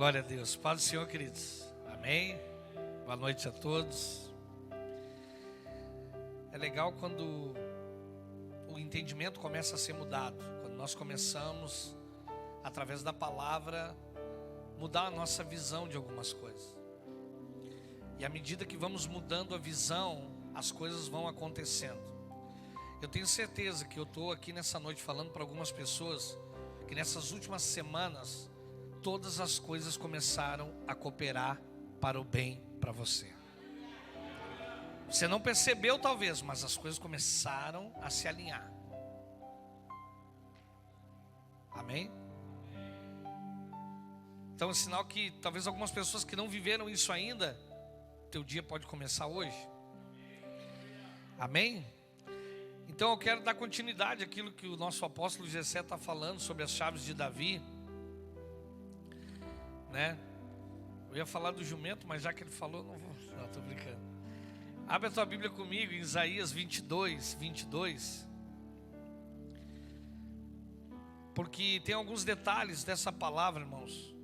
Glória a Deus. Paz do Senhor, queridos. Amém. Boa noite a todos. É legal quando o entendimento começa a ser mudado. Quando nós começamos, através da palavra, mudar a nossa visão de algumas coisas. E à medida que vamos mudando a visão, as coisas vão acontecendo. Eu tenho certeza que eu estou aqui nessa noite falando para algumas pessoas que nessas últimas semanas todas as coisas começaram a cooperar para o bem para você. Você não percebeu talvez, mas as coisas começaram a se alinhar. Amém? Então é sinal que talvez algumas pessoas que não viveram isso ainda, teu dia pode começar hoje. Amém? Então eu quero dar continuidade àquilo que o nosso apóstolo Gessé está falando sobre as chaves de Davi, né? Eu ia falar do jumento, mas já que ele falou, não vou. Não, estou brincando. Abre a tua Bíblia comigo em Isaías 22. Porque tem alguns detalhes dessa palavra, irmãos.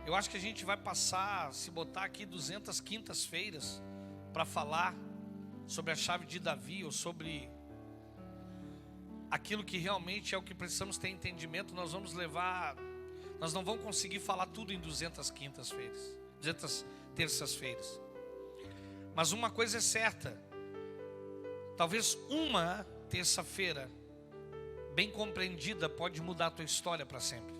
Eu acho que a gente vai passar, se botar aqui 200 quintas-feiras para falar sobre a chave de Davi, ou sobre aquilo que realmente é o que precisamos ter entendimento. Nós não vamos conseguir falar tudo em 200 quintas-feiras, 200 terças-feiras. Mas uma coisa é certa, talvez uma terça-feira bem compreendida pode mudar a tua história para sempre.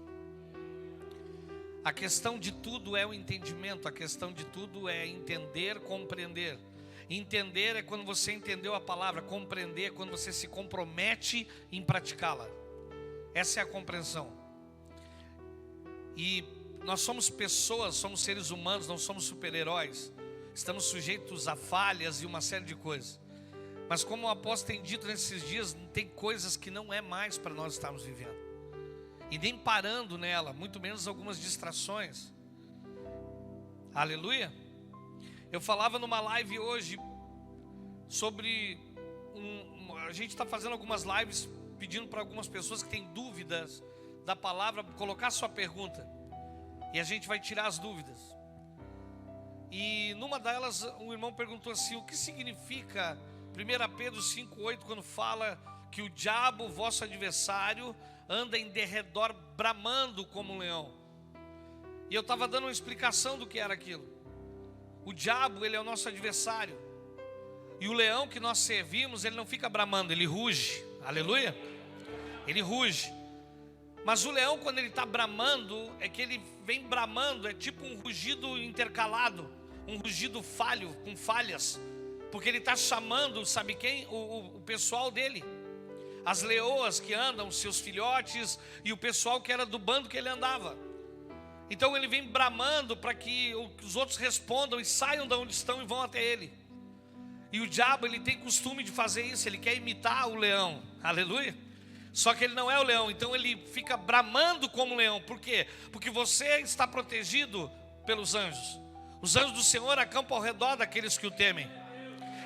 A questão de tudo é o entendimento, a questão de tudo é entender, compreender. Entender é quando você entendeu a palavra, compreender é quando você se compromete em praticá-la. Essa é a compreensão. E nós somos pessoas, somos seres humanos, não somos super-heróis. Estamos sujeitos a falhas e uma série de coisas. Mas como o apóstolo tem dito nesses dias, tem coisas que não é mais para nós estarmos vivendo. E nem parando nela, muito menos algumas distrações. Aleluia. Eu falava numa live hoje sobre a gente está fazendo algumas lives pedindo para algumas pessoas que têm dúvidas da palavra, colocar sua pergunta. E a gente vai tirar as dúvidas. E numa delas um irmão perguntou assim: o que significa 1 Pedro 5,8 quando fala que o diabo, vosso adversário, anda em derredor bramando como um leão? E eu estava dando uma explicação do que era aquilo. O diabo, ele é o nosso adversário. E o leão que nós servimos, ele não fica bramando, ele ruge. Aleluia? Ele ruge. Mas o leão, quando ele está bramando, é que ele vem bramando, é tipo um rugido intercalado, um rugido falho, com falhas, porque ele está chamando, sabe quem? O pessoal dele, as leoas que andam, seus filhotes, e o pessoal que era do bando que ele andava. Então ele vem bramando para que os outros respondam e saiam de onde estão e vão até ele. E o diabo, ele tem costume de fazer isso, ele quer imitar o leão. Aleluia? Só que ele não é o leão, então ele fica bramando como um leão. Por quê? Porque você está protegido pelos anjos. Os anjos do Senhor acampam ao redor daqueles que o temem.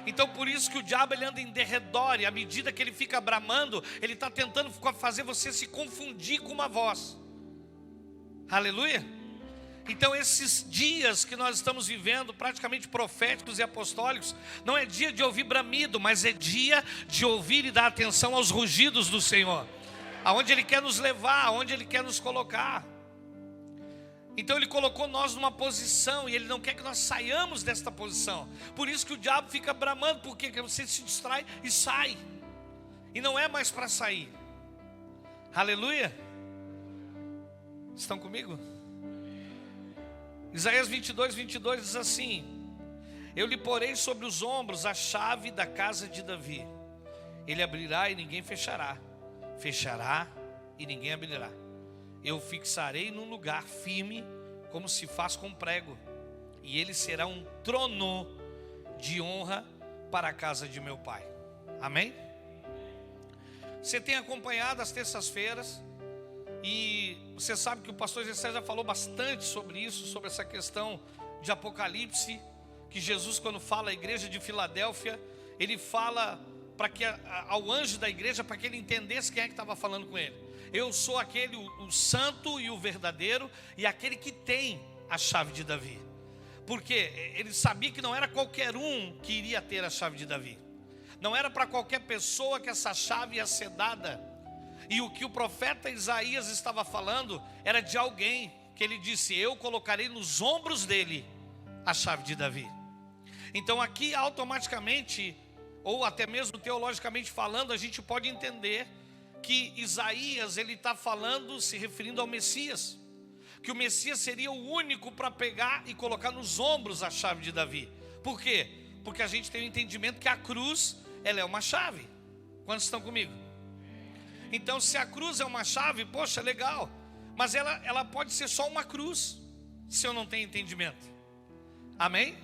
Então por isso que o diabo, ele anda em derredor, e à medida que ele fica bramando, ele está tentando fazer você se confundir com uma voz. Aleluia? Então esses dias que nós estamos vivendo, praticamente proféticos e apostólicos, não é dia de ouvir bramido, mas é dia de ouvir e dar atenção aos rugidos do Senhor, aonde Ele quer nos levar, aonde Ele quer nos colocar. Então Ele colocou nós numa posição, e Ele não quer que nós saiamos desta posição. Por isso que o diabo fica bramando, porque você se distrai e sai, e não é mais para sair. Aleluia? Estão comigo? Isaías 22 diz assim: eu lhe porei sobre os ombros a chave da casa de Davi. Ele abrirá e ninguém fechará, fechará e ninguém abrirá. Eu fixarei num lugar firme, como se faz com prego, e ele será um trono de honra para a casa de meu pai. Amém? Você tem acompanhado as terças-feiras, e você sabe que o pastor Gessé já falou bastante sobre isso, sobre essa questão de Apocalipse, que Jesus, quando fala à igreja de Filadélfia, ele fala para que ao anjo da igreja, para que ele entendesse quem é que estava falando com ele. Eu sou aquele, o santo e o verdadeiro, e aquele que tem a chave de Davi. Porque ele sabia que não era qualquer um que iria ter a chave de Davi. Não era para qualquer pessoa que essa chave ia ser dada. E o que o profeta Isaías estava falando era de alguém que ele disse: eu colocarei nos ombros dele a chave de Davi. Então aqui automaticamente, ou até mesmo teologicamente falando, a gente pode entender que Isaías ele está falando, se referindo ao Messias, que o Messias seria o único para pegar e colocar nos ombros a chave de Davi. Por quê? Porque a gente tem o entendimento que a cruz, ela é uma chave. Quantos estão comigo? Então se a cruz é uma chave, poxa, legal, mas ela pode ser só uma cruz, se eu não tenho entendimento. Amém?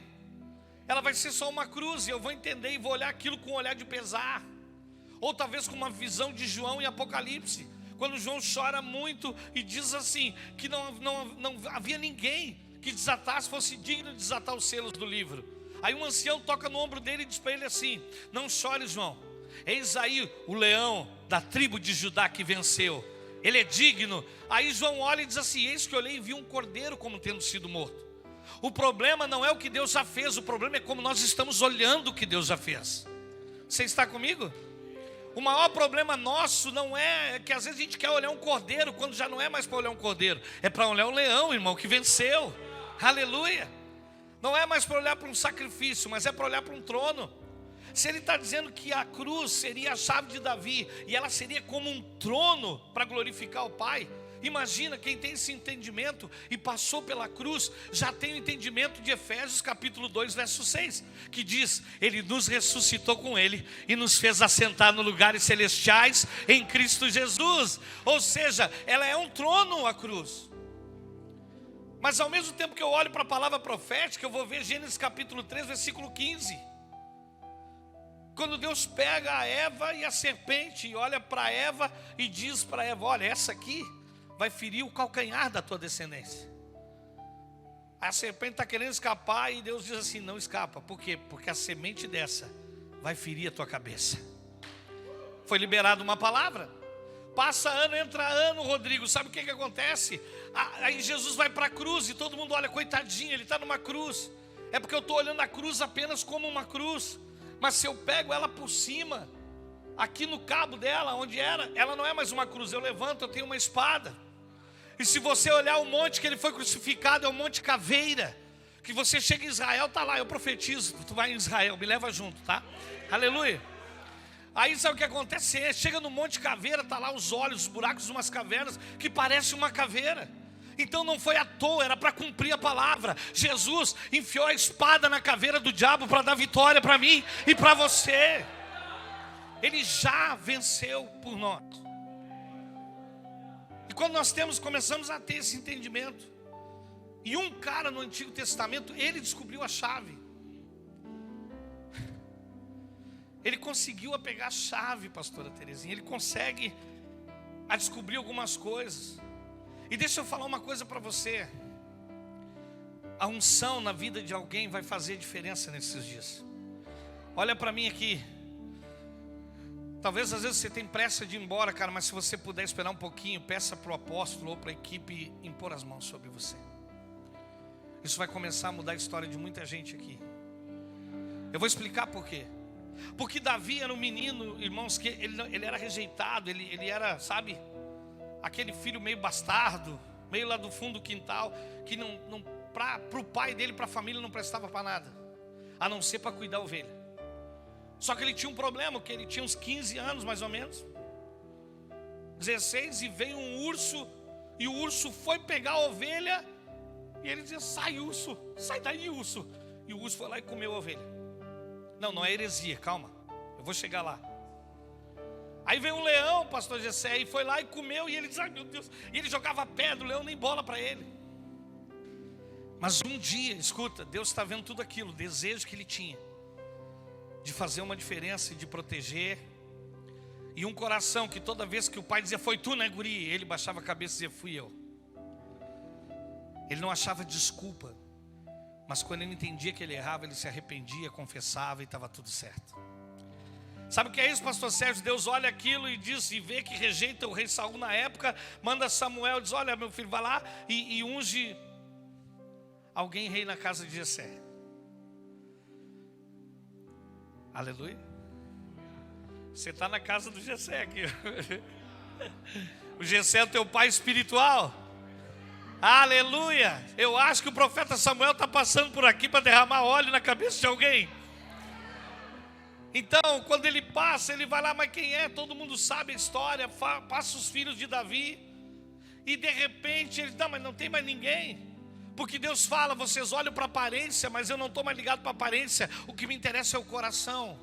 Ela vai ser só uma cruz, e eu vou entender e vou olhar aquilo com um olhar de pesar, ou talvez com uma visão de João em Apocalipse, quando João chora muito e diz assim, que não havia ninguém que desatasse, fosse digno de desatar os selos do livro. Aí um ancião toca no ombro dele e diz para ele assim: não chore, João, eis aí o leão da tribo de Judá que venceu, ele é digno. Aí João olha e diz assim: eis que olhei e vi um cordeiro como tendo sido morto. O problema não é o que Deus já fez, o problema é como nós estamos olhando o que Deus já fez. Você está comigo? O maior problema nosso não é que às vezes a gente quer olhar um cordeiro, quando já não é mais para olhar um cordeiro, é para olhar um leão, irmão, que venceu. Aleluia. Não é mais para olhar para um sacrifício, mas é para olhar para um trono. Se ele está dizendo que a cruz seria a chave de Davi, e ela seria como um trono para glorificar o Pai, imagina quem tem esse entendimento e passou pela cruz, já tem o entendimento de Efésios capítulo 2, verso 6, que diz: ele nos ressuscitou com ele e nos fez assentar nos lugares celestiais em Cristo Jesus. Ou seja, ela é um trono, a cruz. Mas ao mesmo tempo que eu olho para a palavra profética, eu vou ver Gênesis capítulo 3, versículo 15. Quando Deus pega a Eva e a serpente, e olha para Eva e diz para Eva: olha, essa aqui vai ferir o calcanhar da tua descendência. A serpente está querendo escapar e Deus diz assim: não escapa. Por quê? Porque a semente dessa vai ferir a tua cabeça. Foi liberada uma palavra. Passa ano, entra ano, Rodrigo, sabe o que acontece? Aí Jesus vai para a cruz e todo mundo olha: coitadinho, ele está numa cruz. É porque eu estou olhando a cruz apenas como uma cruz. Mas se eu pego ela por cima, aqui no cabo dela, onde era, ela não é mais uma cruz. Eu levanto, eu tenho uma espada. E se você olhar o monte que ele foi crucificado, é o Monte Caveira. Que você chega em Israel, está lá, eu profetizo, tu vai em Israel, me leva junto, tá? Aleluia. Aí sabe o que acontece? Você chega no Monte Caveira, está lá os olhos, os buracos de umas cavernas, que parece uma caveira. Então não foi à toa, era para cumprir a palavra. Jesus enfiou a espada na caveira do diabo para dar vitória para mim e para você. Ele já venceu por nós. E quando nós começamos a ter esse entendimento, e um cara no Antigo Testamento, ele descobriu a chave. Ele conseguiu pegar a chave, pastora Terezinha. Ele consegue descobrir algumas coisas. E deixa eu falar uma coisa para você. A unção na vida de alguém vai fazer diferença nesses dias. Olha para mim aqui. Talvez às vezes você tem pressa de ir embora, cara, mas se você puder esperar um pouquinho, peça para o apóstolo ou para a equipe impor as mãos sobre você. Isso vai começar a mudar a história de muita gente aqui. Eu vou explicar por quê. Porque Davi era um menino, irmãos, que ele era rejeitado, ele era, sabe, aquele filho meio bastardo, meio lá do fundo do quintal, que para o pai dele, para a família, não prestava para nada, a não ser para cuidar da ovelha. Só que ele tinha um problema, que ele tinha uns 15 anos mais ou menos, 16, e veio um urso, e o urso foi pegar a ovelha, e ele dizia: sai urso, sai daí urso. E o urso foi lá e comeu a ovelha. Não é heresia, calma, eu vou chegar lá. Aí veio um leão, pastor Gessé, e foi lá e comeu, e ele diz: ai meu Deus, e ele jogava pedra, o leão nem bola para ele. Mas um dia, escuta, Deus está vendo tudo aquilo, o desejo que ele tinha de fazer uma diferença, de proteger. E um coração que toda vez que o pai dizia: foi tu, né, guri? Ele baixava a cabeça e dizia: fui eu. Ele não achava desculpa. Mas quando ele entendia que ele errava, ele se arrependia, confessava e estava tudo certo. Sabe o que é isso, pastor Sérgio? Deus olha aquilo e diz, e vê que rejeita o rei Saul na época, manda Samuel e diz: olha, meu filho, vai lá e unge alguém rei na casa de Jessé. Aleluia. Você está na casa do Jessé aqui. O Jessé é o teu pai espiritual. Aleluia. Eu acho que o profeta Samuel está passando por aqui para derramar óleo na cabeça de alguém. Então, quando ele passa, ele vai lá, mas quem é? Todo mundo sabe a história, passa os filhos de Davi. E de repente, ele, não, mas não tem mais ninguém. Porque Deus fala, vocês olham para a aparência, mas eu não estou mais ligado para a aparência. O que me interessa é o coração.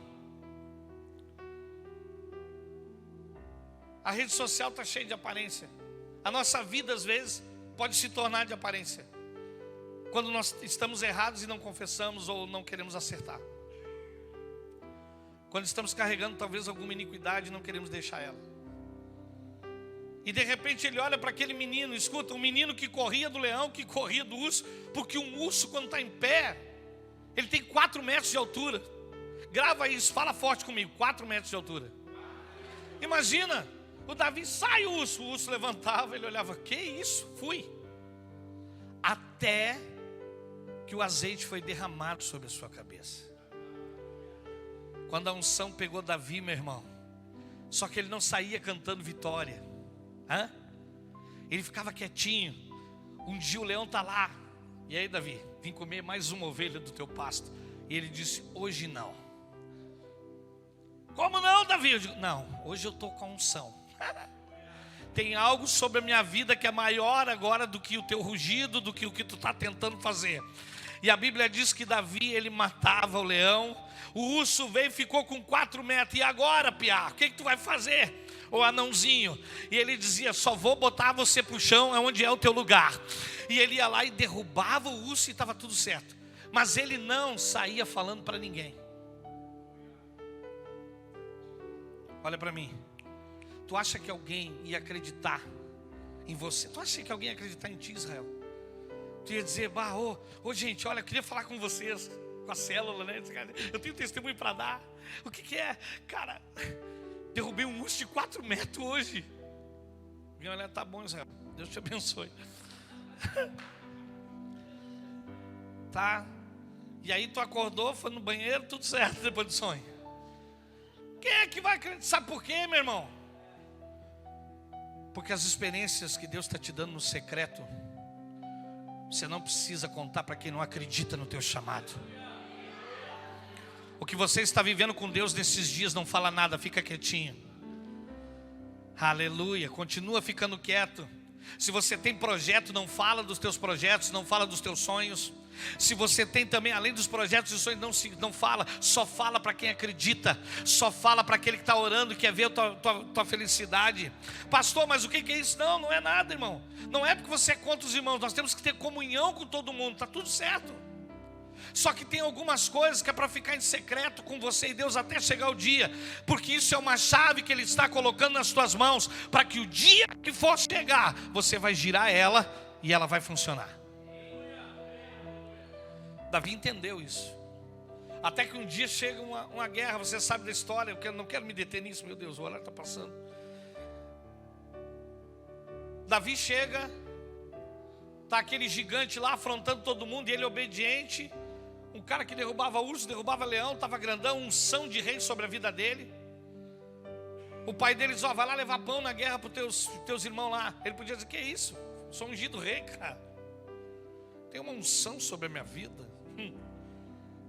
A rede social está cheia de aparência. A nossa vida, às vezes, pode se tornar de aparência. Quando nós estamos errados e não confessamos ou não queremos acertar. Quando estamos carregando talvez alguma iniquidade e não queremos deixar ela. E de repente ele olha para aquele menino, escuta, um menino que corria do leão, que corria do urso, porque um urso quando está em pé, ele tem 4 metros de altura. Grava isso, fala forte comigo, 4 metros de altura. Imagina, o Davi sai o urso levantava, ele olhava, que isso? Fui. Até que o azeite foi derramado sobre a sua cabeça. Quando a unção pegou Davi, meu irmão, só que ele não saía cantando vitória. Ele ficava quietinho. Um dia o leão está lá. E aí, Davi, vim comer mais uma ovelha do teu pasto. E ele disse, hoje não. Como não, Davi? Eu digo, não, hoje eu estou com a unção. Tem algo sobre a minha vida que é maior agora do que o teu rugido, do que o que tu está tentando fazer. E a Bíblia diz que Davi, ele matava o leão. O urso veio e ficou com 4 metros. E agora, piá, o que tu vai fazer? O anãozinho. E ele dizia, só vou botar você para o chão, é onde é o teu lugar. E ele ia lá e derrubava o urso e estava tudo certo. Mas ele não saía falando para ninguém. Olha para mim. Tu acha que alguém ia acreditar em você? Tu acha que alguém ia acreditar em ti, Israel? Tu ia dizer, gente, olha, eu queria falar com vocês, com a célula, né? Eu tenho testemunho para dar. O que é? Cara, derrubei um urso de 4 metros hoje. E olha, tá bom, Israel, Deus te abençoe. Tá? E aí tu acordou, foi no banheiro, tudo certo depois do sonho. Quem é que vai acreditar? Sabe por quê, meu irmão? Porque as experiências que Deus está te dando no secreto, você não precisa contar para quem não acredita no teu chamado. O que você está vivendo com Deus nesses dias, não fala nada, fica quietinho. Aleluia, continua ficando quieto. Se você tem projeto, não fala dos teus projetos, não fala dos teus sonhos. Se você tem também, além dos projetos e sonhos, não fala, só fala para quem acredita, só fala para aquele que está orando e quer ver a tua felicidade. Pastor, mas o que é isso? Não é nada, irmão. Não é porque você é contra os irmãos, nós temos que ter comunhão com todo mundo, está tudo certo. Só que tem algumas coisas que é para ficar em secreto com você e Deus até chegar o dia, porque isso é uma chave que Ele está colocando nas tuas mãos, para que o dia que for chegar, você vai girar ela e ela vai funcionar. Davi entendeu isso. Até que um dia chega uma guerra, você sabe da história, eu não quero me deter nisso, meu Deus, o horário está passando. Davi chega, está aquele gigante lá afrontando todo mundo, e ele obediente. Um cara que derrubava urso, derrubava leão, estava grandão, unção de rei sobre a vida dele. O pai dele diz, vai lá levar pão na guerra para os teus irmãos lá. Ele podia dizer, que é isso? Sou ungido rei, cara. Tem uma unção sobre a minha vida.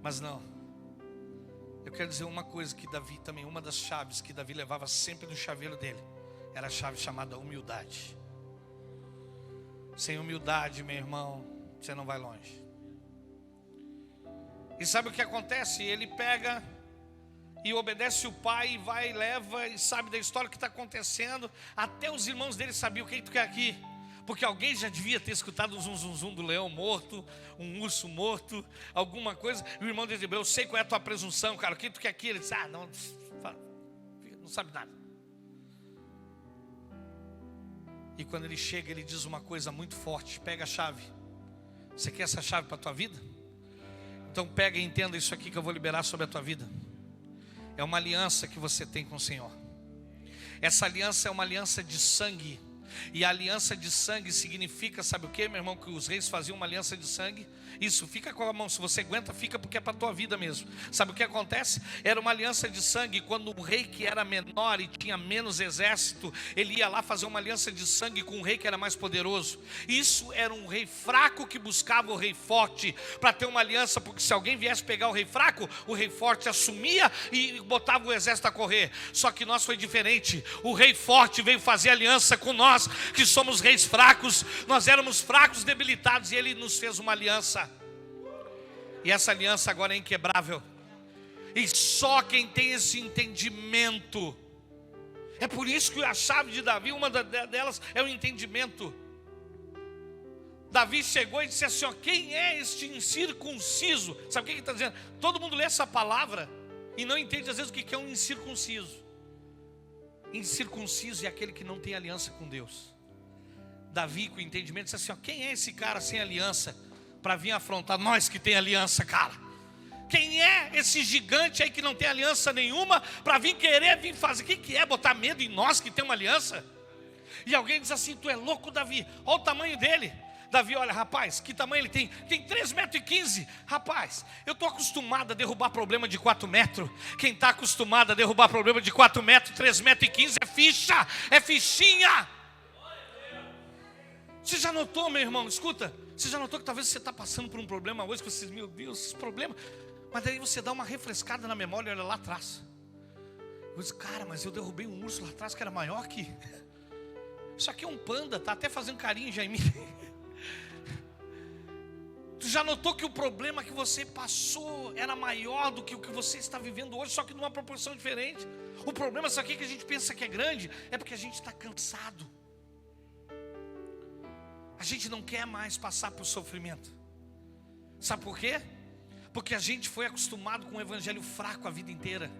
Mas não. Eu quero dizer uma coisa que Davi também, uma das chaves que Davi levava sempre no chaveiro dele, era a chave chamada humildade. Sem humildade, meu irmão, você não vai longe. E sabe o que acontece? Ele pega e obedece o pai, e vai e leva, e sabe da história que está acontecendo. Até os irmãos dele sabiam, o que tu quer aqui? Porque alguém já devia ter escutado o zum zum zum do leão morto, um urso morto, alguma coisa. E o irmão dele disse, eu sei qual é a tua presunção, cara, o que tu quer aqui? Ele disse, não sabe nada. E quando ele chega, ele diz uma coisa muito forte, pega a chave. Você quer essa chave para a tua vida? Então pega e entenda isso aqui que eu vou liberar sobre a tua vida. É uma aliança que você tem com o Senhor. Essa aliança é uma aliança de sangue. E a aliança de sangue significa, sabe o que, meu irmão? Que os reis faziam uma aliança de sangue. Isso, fica com a mão, se você aguenta, fica, porque é para a tua vida mesmo. Sabe o que acontece? Era uma aliança de sangue. Quando o rei que era menor e tinha menos exército, ele ia lá fazer uma aliança de sangue com o rei que era mais poderoso. Isso era um rei fraco que buscava o rei forte para ter uma aliança, porque se alguém viesse pegar o rei fraco, o rei forte assumia e botava o exército a correr. Só que nós foi diferente. O rei forte veio fazer aliança com nós, que somos reis fracos. Nós éramos fracos, debilitados, e ele nos fez uma aliança. E essa aliança agora é inquebrável. E só quem tem esse entendimento. É por isso que a chave de Davi, uma delas é o entendimento. Davi chegou e disse assim, ó, quem é este incircunciso? Sabe o que ele está dizendo? Todo mundo lê essa palavra e não entende às vezes o que é um incircunciso. Incircunciso é aquele que não tem aliança com Deus. Davi, com o entendimento, disse assim, ó, quem é esse cara sem aliança para vir afrontar nós que tem aliança, cara? Quem é esse gigante aí que não tem aliança nenhuma para vir fazer? O que é botar medo em nós que tem uma aliança? E alguém diz assim, tu é louco, Davi? Olha o tamanho dele. Davi, olha, rapaz, que tamanho ele tem? Tem 3,15 m. Rapaz, eu estou acostumado a derrubar problema de 4 metros. Quem está acostumado a derrubar problema de 4 metros, 3,15 m é ficha, é fichinha. Você já notou, meu irmão? Escuta, você já notou que talvez você está passando por um problema hoje, que você diz, meu Deus, esse problema. Mas daí você dá uma refrescada na memória e olha lá atrás. Eu digo, cara, mas eu derrubei um urso lá atrás que era maior que... Isso aqui é um panda, está até fazendo carinho já em mim. Tu já notou que o problema que você passou era maior do que o que você está vivendo hoje, só que numa proporção diferente. O problema, isso aqui que a gente pensa que é grande, é porque a gente está cansado. A gente não quer mais passar por sofrimento. Sabe por quê? Porque a gente foi acostumado com um evangelho fraco a vida inteira.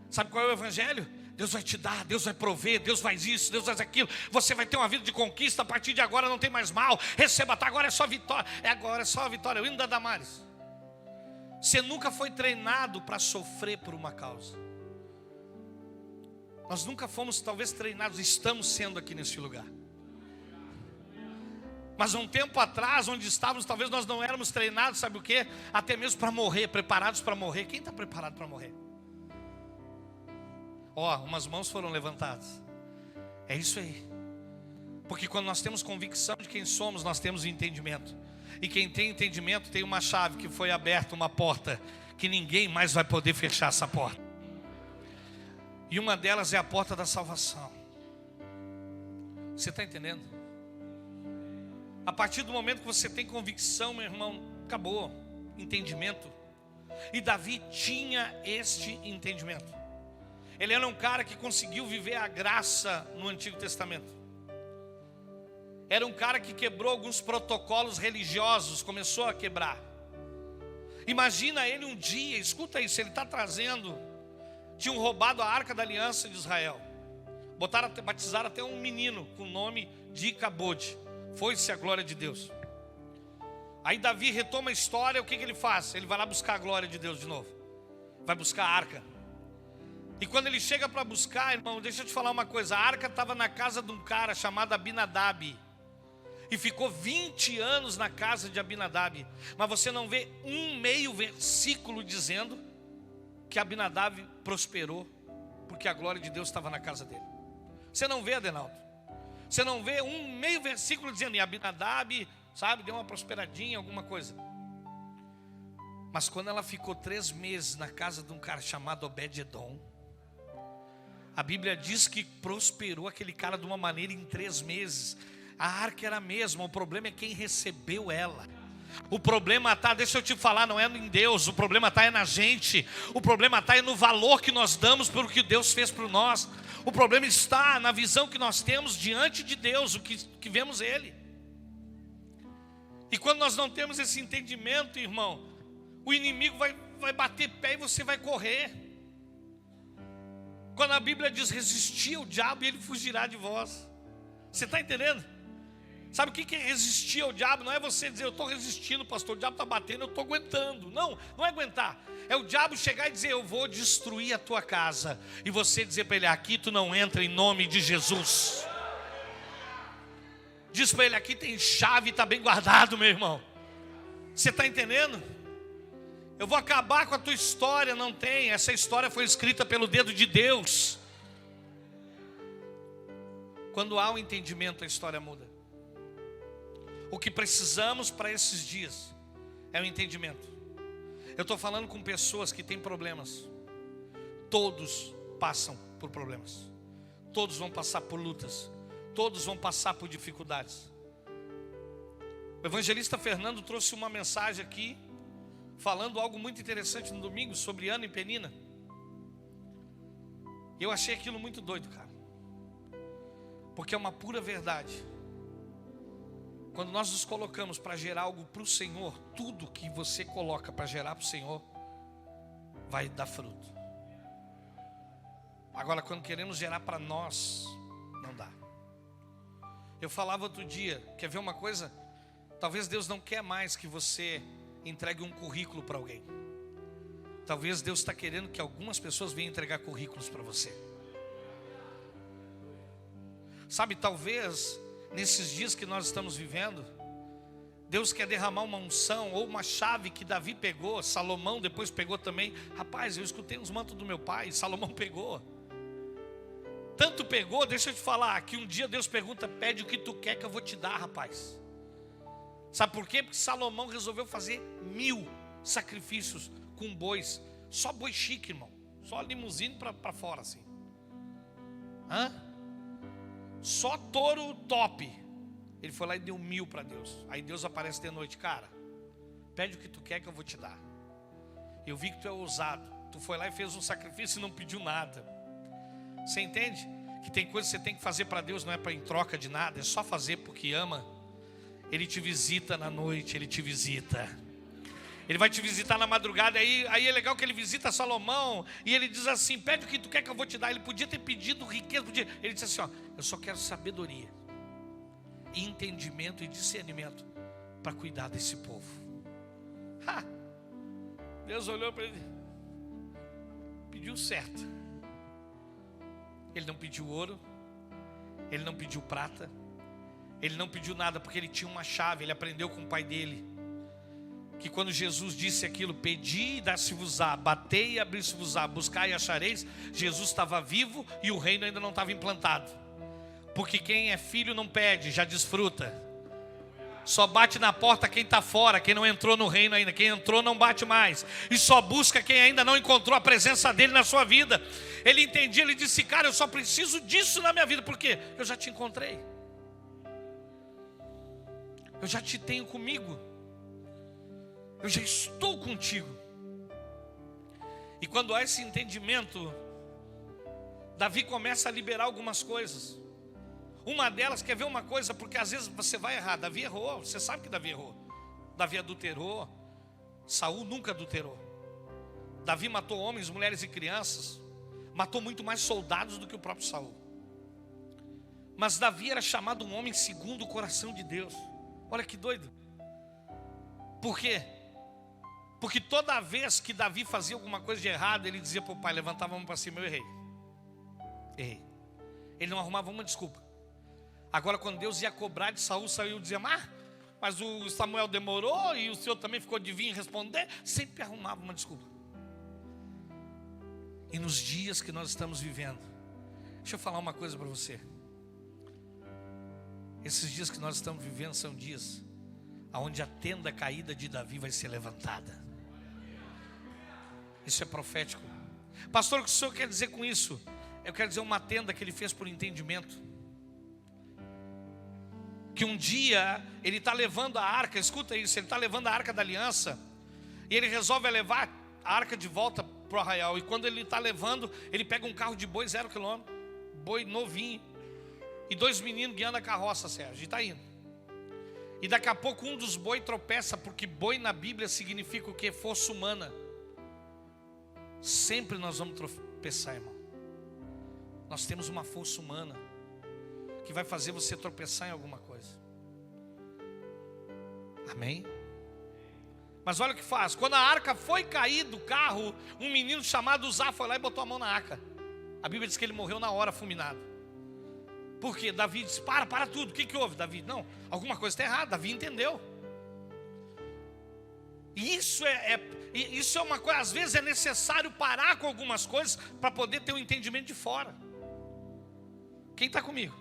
Sabe qual é o evangelho? Deus vai te dar, Deus vai prover, Deus faz isso, Deus faz aquilo. Você vai ter uma vida de conquista, a partir de agora não tem mais mal. Receba, tá, agora é só vitória. Agora é só vitória, o hino da Damares. Você nunca foi treinado para sofrer por uma causa. Nós nunca fomos talvez treinados, estamos sendo aqui nesse lugar. Mas um tempo atrás, onde estávamos, talvez nós não éramos treinados, sabe o quê? Até mesmo para morrer, preparados para morrer. Quem está preparado para morrer? Ó, umas mãos foram levantadas. É isso aí. Porque quando nós temos convicção de quem somos, nós temos o entendimento. E quem tem entendimento tem uma chave que foi aberta, uma porta, que ninguém mais vai poder fechar essa porta. E uma delas é a porta da salvação. Você está entendendo? A partir do momento que você tem convicção, meu irmão, acabou. Entendimento. E Davi tinha este entendimento. Ele era um cara que conseguiu viver a graça no Antigo Testamento. Era um cara que quebrou alguns protocolos religiosos, começou a quebrar. Imagina ele um dia, escuta isso, ele está trazendo, tinham roubado a Arca da Aliança de Israel. Batizaram até um menino com o nome de Icabode. Foi-se a glória de Deus. Aí Davi retoma a história, o que ele faz? Ele vai lá buscar a glória de Deus de novo. Vai buscar a arca. E quando ele chega para buscar, irmão, deixa eu te falar uma coisa. A arca estava na casa de um cara chamado Abinadab. E ficou 20 anos na casa de Abinadab. Mas você não vê um meio versículo dizendo que Abinadab prosperou, porque a glória de Deus estava na casa dele. Você não vê, Adenaldo. Você não vê um meio versículo dizendo, e Abinadab, sabe, deu uma prosperadinha, alguma coisa. Mas quando ela ficou 3 meses na casa de um cara chamado Obed-edom, a Bíblia diz que prosperou aquele cara de uma maneira em 3 meses. A arca era a mesma, o problema é quem recebeu ela. O problema está, deixa eu te falar, não é em Deus, o problema está é na gente. O problema está é no valor que nós damos pelo que Deus fez por nós. O problema está na visão que nós temos diante de Deus, o que vemos Ele. E quando nós não temos esse entendimento, irmão, o inimigo vai bater pé e você vai correr. Quando a Bíblia diz resistir ao diabo e ele fugirá de vós. Você está entendendo? Sabe o que é resistir ao diabo? Não é você dizer, eu estou resistindo, pastor, o diabo está batendo, eu estou aguentando. Não, não é aguentar. É o diabo chegar e dizer, eu vou destruir a tua casa. E você dizer para ele, aqui tu não entra em nome de Jesus. Diz para ele: aqui tem chave, está bem guardado, meu irmão. Você está entendendo? Eu vou acabar com a tua história. Não tem, essa história foi escrita pelo dedo de Deus. Quando há um entendimento, a história muda. O que precisamos para esses dias é o entendimento. Eu estou falando com pessoas que têm problemas. Todos passam por problemas. Todos vão passar por lutas. Todos vão passar por dificuldades. O evangelista Fernando trouxe uma mensagem aqui, falando algo muito interessante no domingo, sobre Ana e Penina. Eu achei aquilo muito doido, cara. Porque é uma pura verdade. Quando nós nos colocamos para gerar algo para o Senhor, tudo que você coloca para gerar para o Senhor vai dar fruto. Agora, quando queremos gerar para nós, não dá. Eu falava outro dia, quer ver uma coisa? Talvez Deus não quer mais que você entregue um currículo para alguém. Talvez Deus está querendo que algumas pessoas venham entregar currículos para você. Sabe, talvez nesses dias que nós estamos vivendo, Deus quer derramar uma unção ou uma chave que Davi pegou, Salomão depois pegou também. Rapaz, eu escutei uns mantos do meu pai, Salomão pegou. Tanto pegou, deixa eu te falar, que um dia Deus pergunta: pede o que tu quer que eu vou te dar, rapaz. Sabe por quê? Porque Salomão resolveu fazer 1000 sacrifícios com bois. Só boi chique, irmão. Só limusine para fora assim. Só touro top. Ele foi lá e deu 1000 para Deus. Aí Deus aparece de noite: cara, pede o que tu quer que eu vou te dar. Eu vi que tu é ousado. Tu foi lá e fez um sacrifício e não pediu nada. Você entende? Que tem coisas que você tem que fazer para Deus, não é para em troca de nada, é só fazer porque ama. Ele te visita na noite, ele te visita. Ele vai te visitar na madrugada. Aí é legal que ele visita Salomão e ele diz assim: pede o que tu quer que eu vou te dar. Ele podia ter pedido riqueza, ele disse assim: ó, eu só quero sabedoria, entendimento e discernimento para cuidar desse povo. Deus olhou para ele, pediu certo. Ele não pediu ouro, ele não pediu prata, ele não pediu nada, porque ele tinha uma chave. Ele aprendeu com o pai dele que quando Jesus disse aquilo: pedi e dar-se-vos-á, batei e abrir-se-vos-á, buscai e achareis, Jesus estava vivo e o reino ainda não estava implantado. Porque quem é filho não pede, já desfruta. Só bate na porta quem está fora, quem não entrou no reino ainda. Quem entrou não bate mais. E só busca quem ainda não encontrou a presença dele na sua vida. Ele entendia, ele disse: cara, eu só preciso disso na minha vida. Por quê? Eu já te encontrei. Eu já te tenho comigo. Eu já estou contigo. E quando há esse entendimento, Davi começa a liberar algumas coisas. Uma delas, quer ver uma coisa? Porque às vezes você vai errar. Davi errou, você sabe que Davi errou. Davi adulterou. Saul nunca adulterou. Davi matou homens, mulheres e crianças. Matou muito mais soldados do que o próprio Saul. Mas Davi era chamado um homem segundo o coração de Deus. Olha que doido. Por quê? Porque toda vez que Davi fazia alguma coisa de errado, ele dizia para o pai, levantava a mão para cima: eu errei. Ele não arrumava uma desculpa. Agora, quando Deus ia cobrar de Saul, Saul dizia: mas o Samuel demorou e o senhor também ficou de vir responder. Sempre arrumava uma desculpa. E nos dias que nós estamos vivendo, deixa eu falar uma coisa para você. Esses dias que nós estamos vivendo são dias onde a tenda caída de Davi vai ser levantada. Isso é profético. Pastor, o que o senhor quer dizer com isso? Eu quero dizer uma tenda que ele fez por entendimento. Que um dia ele está levando a arca, escuta isso, ele está levando a arca da aliança, e ele resolve levar a arca de volta para o arraial. E quando ele está levando, ele pega um carro de boi 0 km, boi novinho, e 2 meninos guiando a carroça, Sérgio, e está indo. E daqui a pouco um dos boi tropeça, porque boi na Bíblia significa o que? Força humana. Sempre nós vamos tropeçar, irmão. Nós temos uma força humana que vai fazer você tropeçar em alguma coisa. Amém? Mas olha o que faz. Quando a arca foi cair do carro, um menino chamado Uzá foi lá e botou a mão na arca. A Bíblia diz que ele morreu na hora, fulminado. Por quê? Davi disse, para tudo. O que houve, Davi? Não, alguma coisa está errada. Davi entendeu. E isso é uma coisa, às vezes é necessário parar com algumas coisas para poder ter um entendimento de fora. Quem está comigo?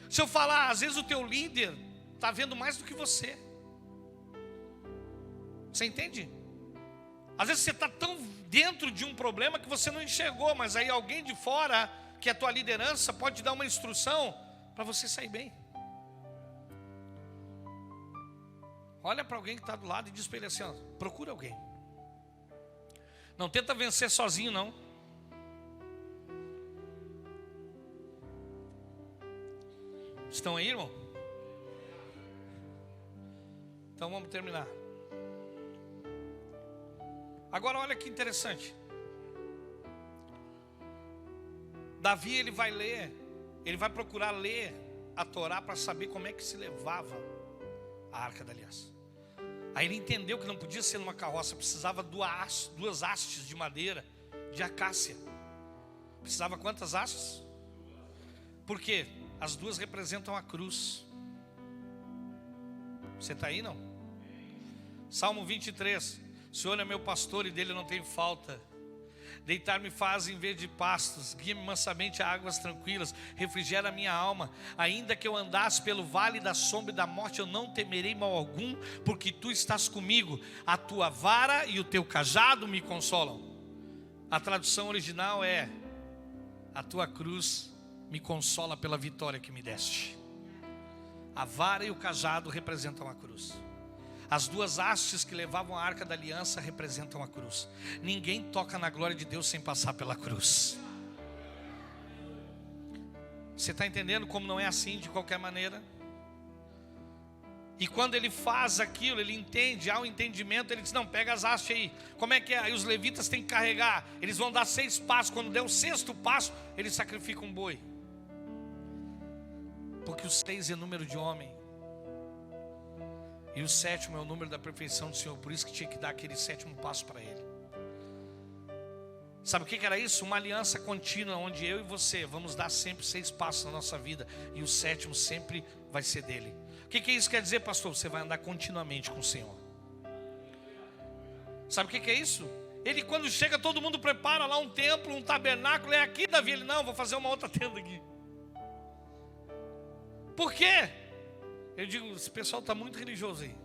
Se eu falar, às vezes o teu líder está vendo mais do que você. Você entende? Às vezes você está tão dentro de um problema que você não enxergou, mas aí alguém de fora, que é a tua liderança, pode te dar uma instrução para você sair bem. Olha para alguém que está do lado e diz para ele assim, ó, procura alguém. Não tenta vencer sozinho, não. Estão aí, irmão? Então vamos terminar. Agora olha que interessante. Davi, ele vai procurar ler a Torá para saber como é que se levava a Arca da Aliança. Aí ele entendeu que não podia ser numa carroça, precisava duas hastes de madeira, de acácia. Precisava quantas hastes? Por quê? As duas representam a cruz. Você está aí, não? Salmo 23. O Senhor é meu pastor e dele não tenho falta. Deitar-me faz em vez de pastos, guia-me mansamente a águas tranquilas, refrigera a minha alma. Ainda que eu andasse pelo vale da sombra e da morte, eu não temerei mal algum, porque tu estás comigo. A tua vara e o teu cajado me consolam. A tradução original é: a tua cruz me consola pela vitória que me deste. A vara e o cajado representam a cruz. As duas hastes que levavam a Arca da Aliança representam a cruz. Ninguém toca na glória de Deus sem passar pela cruz. Você está entendendo como não é assim de qualquer maneira? E quando ele faz aquilo, ele entende, há um entendimento, ele diz, não, pega as hastes aí. Como é que é? Aí os levitas têm que carregar. Eles vão dar 6 passos, quando der o 6º passo, eles sacrificam um boi. Porque o 6 é número de homem. E o 7º é o número da perfeição do Senhor. Por isso que tinha que dar aquele 7º passo para ele. Sabe o que era isso? Uma aliança contínua, onde eu e você vamos dar sempre 6 passos na nossa vida, e o 7º sempre vai ser dele. O que isso quer dizer, pastor? Você vai andar continuamente com o Senhor. Sabe o que é isso? Ele, quando chega, todo mundo prepara lá um templo, um tabernáculo. É aqui, Davi? Ele, não, vou fazer uma outra tenda aqui. Por quê? Eu digo, esse pessoal está muito religioso aí.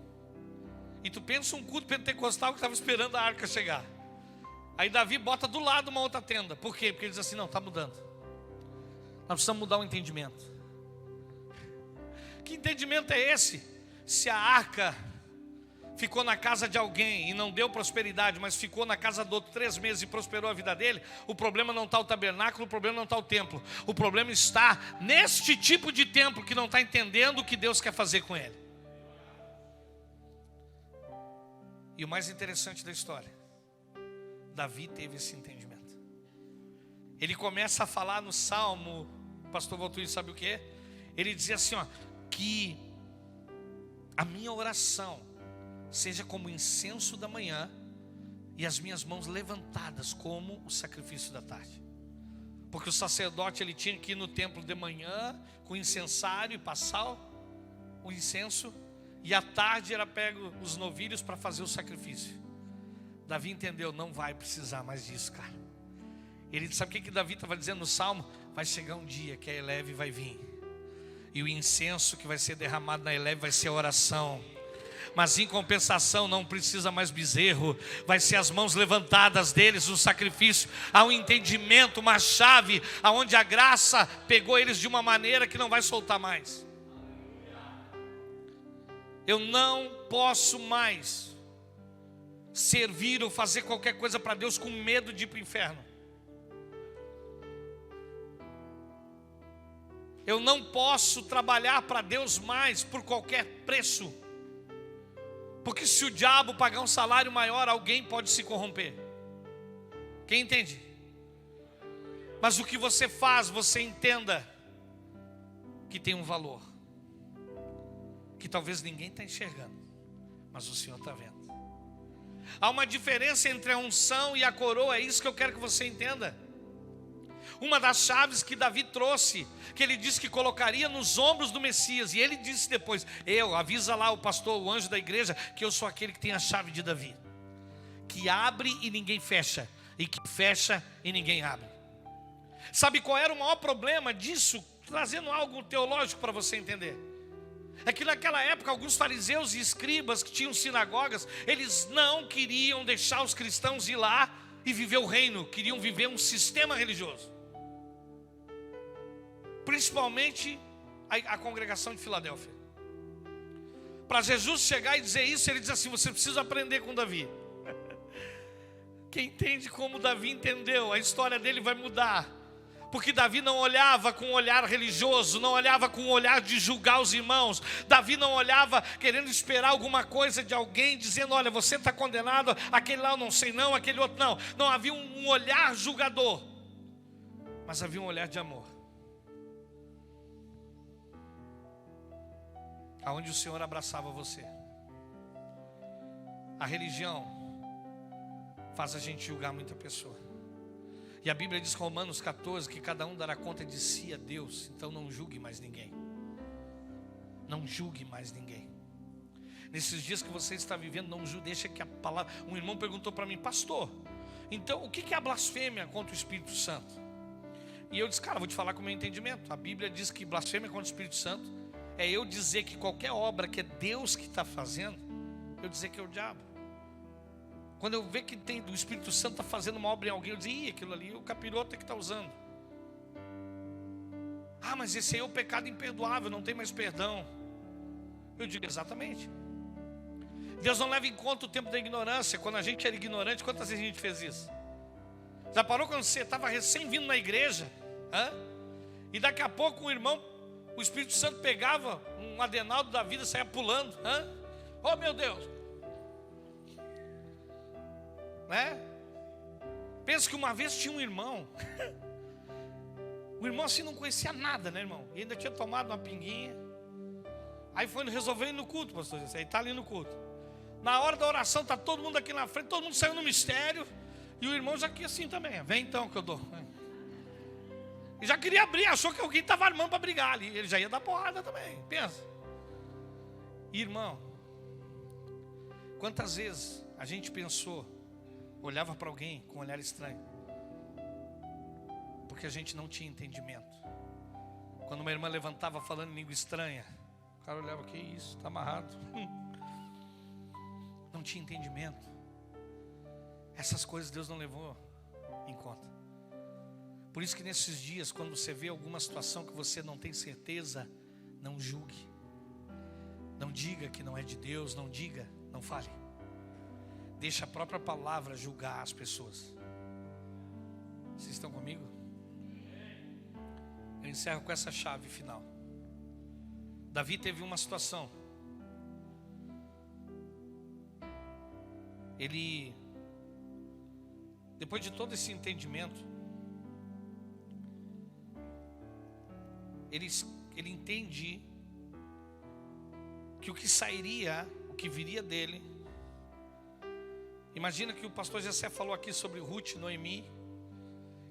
E tu pensa um culto pentecostal que estava esperando a arca chegar. Aí Davi bota do lado uma outra tenda. Por quê? Porque ele diz assim, não, está mudando. Nós precisamos mudar o entendimento. Que entendimento é esse? Se a arca ficou na casa de alguém e não deu prosperidade, mas ficou na casa do outro 3 meses e prosperou a vida dele, o problema não está o tabernáculo, o problema não está o templo. O problema está neste tipo de templo que não está entendendo o que Deus quer fazer com ele. E o mais interessante da história, Davi teve esse entendimento. Ele começa a falar no Salmo, o pastor Valtuir sabe o que é? Ele dizia assim, ó, que a minha oração seja como o incenso da manhã e as minhas mãos levantadas como o sacrifício da tarde. Porque o sacerdote, ele tinha que ir no templo de manhã com o incensário e passar o incenso, e à tarde era pego os novilhos para fazer o sacrifício. Davi entendeu, não vai precisar mais disso, cara. Ele sabe o que Davi estava dizendo no Salmo? Vai chegar um dia que a Eleve vai vir, e o incenso que vai ser derramado na Eleve vai ser a oração. Mas em compensação não precisa mais bezerro, vai ser as mãos levantadas deles no sacrifício. Há um entendimento, uma chave, aonde a graça pegou eles de uma maneira que não vai soltar mais. Eu não posso mais servir ou fazer qualquer coisa para Deus com medo de ir para o inferno. Eu não posso trabalhar para Deus mais por qualquer preço. Porque se o diabo pagar um salário maior, alguém pode se corromper. Quem entende? Mas o que você faz, você entenda que tem um valor, que talvez ninguém está enxergando, mas o Senhor está vendo. Há uma diferença entre a unção e a coroa, é isso que eu quero que você entenda. Uma das chaves que Davi trouxe, que ele disse que colocaria nos ombros do Messias. E ele disse depois: avisa lá o pastor, o anjo da igreja, que eu sou aquele que tem a chave de Davi, que abre e ninguém fecha, e que fecha e ninguém abre. Sabe qual era o maior problema disso? Trazendo algo teológico para você entender. É que naquela época alguns fariseus e escribas que tinham sinagogas, eles não queriam deixar os cristãos ir lá e viver o reino, queriam viver um sistema religioso. Principalmente a congregação de Filadélfia. Para Jesus chegar e dizer isso, ele diz assim: você precisa aprender com Davi. Quem entende como Davi entendeu, a história dele vai mudar. Porque Davi não olhava com um olhar religioso, não olhava com um olhar de julgar os irmãos. Davi não olhava querendo esperar alguma coisa de alguém, dizendo: olha, você está condenado, aquele lá eu não sei não, aquele outro não. Não havia um olhar julgador, mas havia um olhar de amor. Aonde o Senhor abraçava você. A religião faz a gente julgar muita pessoa. E a Bíblia diz, Romanos 14, que cada um dará conta de si a Deus. Então não julgue mais ninguém. Não julgue mais ninguém. Nesses dias que você está vivendo, não julgue, deixa que a palavra... Um irmão perguntou para mim: pastor, então o que é a blasfêmia contra o Espírito Santo? E eu disse: cara, vou te falar com o meu entendimento. A Bíblia diz que blasfêmia contra o Espírito Santo é eu dizer que qualquer obra que é Deus que está fazendo, eu dizer que é o diabo. Quando eu ver que o Espírito Santo está fazendo uma obra em alguém, eu digo: aquilo ali o capiroto é que está usando. Ah, mas esse aí é o pecado imperdoável, não tem mais perdão. Eu digo: exatamente. Deus não leva em conta o tempo da ignorância. Quando a gente era ignorante, quantas vezes a gente fez isso? Já parou quando você estava recém vindo na igreja? E daqui a pouco o Espírito Santo pegava um adenaldo da vida e saia pulando. Oh meu Deus! Né? Pensa que uma vez tinha um irmão. O irmão assim não conhecia nada, né, irmão? E ainda tinha tomado uma pinguinha. Aí foi resolver ir no culto, pastor. Aí está ali no culto. Na hora da oração está todo mundo aqui na frente, todo mundo saiu no mistério. E o irmão já aqui assim também: vem então que eu dou. E já queria abrir, achou que alguém estava armando para brigar ali. Ele já ia dar porrada também, pensa. Irmão, quantas vezes a gente pensou, olhava para alguém com um olhar estranho, porque a gente não tinha entendimento. Quando uma irmã levantava falando em língua estranha, o cara olhava: que isso, está amarrado. Não tinha entendimento. Essas coisas Deus não levou em conta. Por isso que nesses dias, quando você vê alguma situação que você não tem certeza, não julgue. Não diga que não é de Deus, não diga, não fale. Deixa a própria palavra julgar as pessoas. Vocês estão comigo? Eu encerro com essa chave final. Davi teve uma situação. Ele, depois de todo esse entendimento, ele entende que o que sairia, o que viria dele. Imagina que o pastor Jessé falou aqui sobre Ruth e Noemi,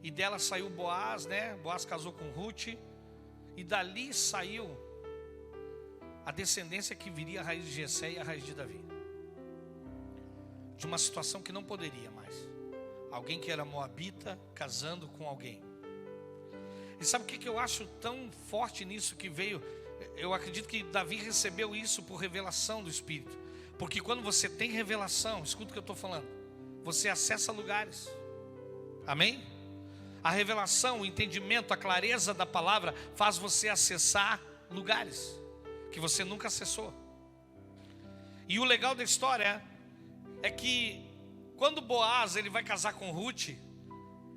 e dela saiu Boaz, né? Boaz casou com Ruth, e dali saiu a descendência que viria a raiz de Jessé e a raiz de Davi. De uma situação que não poderia mais. Alguém que era moabita casando com alguém. E sabe o que eu acho tão forte nisso que veio? Eu acredito que Davi recebeu isso por revelação do Espírito. Porque quando você tem revelação, escuta o que eu estou falando, você acessa lugares. Amém? A revelação, o entendimento, a clareza da palavra faz você acessar lugares que você nunca acessou. E o legal da história é que quando Boaz ele vai casar com Ruth,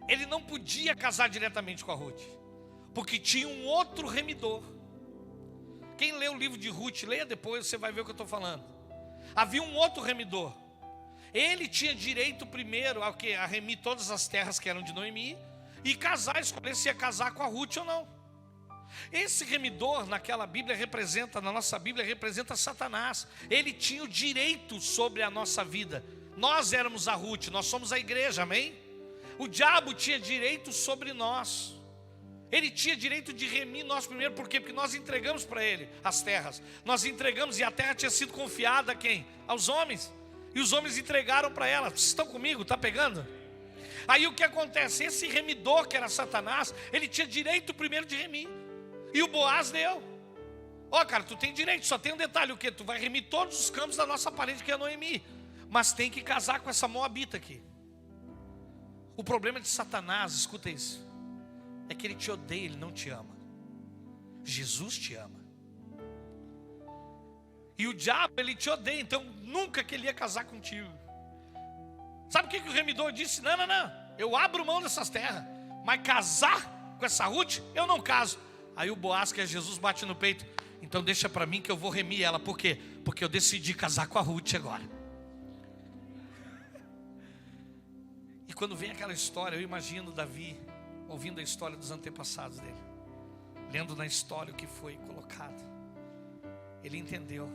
ele não podia casar diretamente com a Ruth, porque tinha um outro remidor. Quem lê o livro de Ruth, leia depois, você vai ver o que eu estou falando. Havia um outro remidor. Ele tinha direito primeiro a remir todas as terras que eram de Noemi e casar, escolher se ia casar com a Ruth ou não. Esse remidor naquela Bíblia representa, na nossa Bíblia representa Satanás. Ele tinha o direito sobre a nossa vida. Nós éramos a Ruth, nós somos a igreja, amém? O diabo tinha direito sobre nós. Ele tinha direito de remir nós primeiro, por quê? Porque nós entregamos para ele as terras. Nós entregamos, e a terra tinha sido confiada a quem? Aos homens. E os homens entregaram para ela. Vocês estão comigo? Está pegando? Aí o que acontece? Esse remidor, que era Satanás, ele tinha direito primeiro de remir. E o Boaz deu. Ó, cara, tu tem direito, só tem um detalhe, o quê? Tu vai remir todos os campos da nossa parede, que é Noemi. Mas tem que casar com essa moabita aqui. O problema de Satanás, escuta isso, é que ele te odeia, ele não te ama. Jesus te ama. E o diabo, ele te odeia, então nunca que ele ia casar contigo. Sabe o que o remidor disse? Não, eu abro mão dessas terras, mas casar com essa Ruth, eu não caso. Aí o Boaz, que é Jesus, bate no peito. Então deixa para mim que eu vou remir ela. Por quê? Porque eu decidi casar com a Ruth agora. E quando vem aquela história, eu imagino Davi ouvindo a história dos antepassados dele, lendo na história o que foi colocado. Ele entendeu.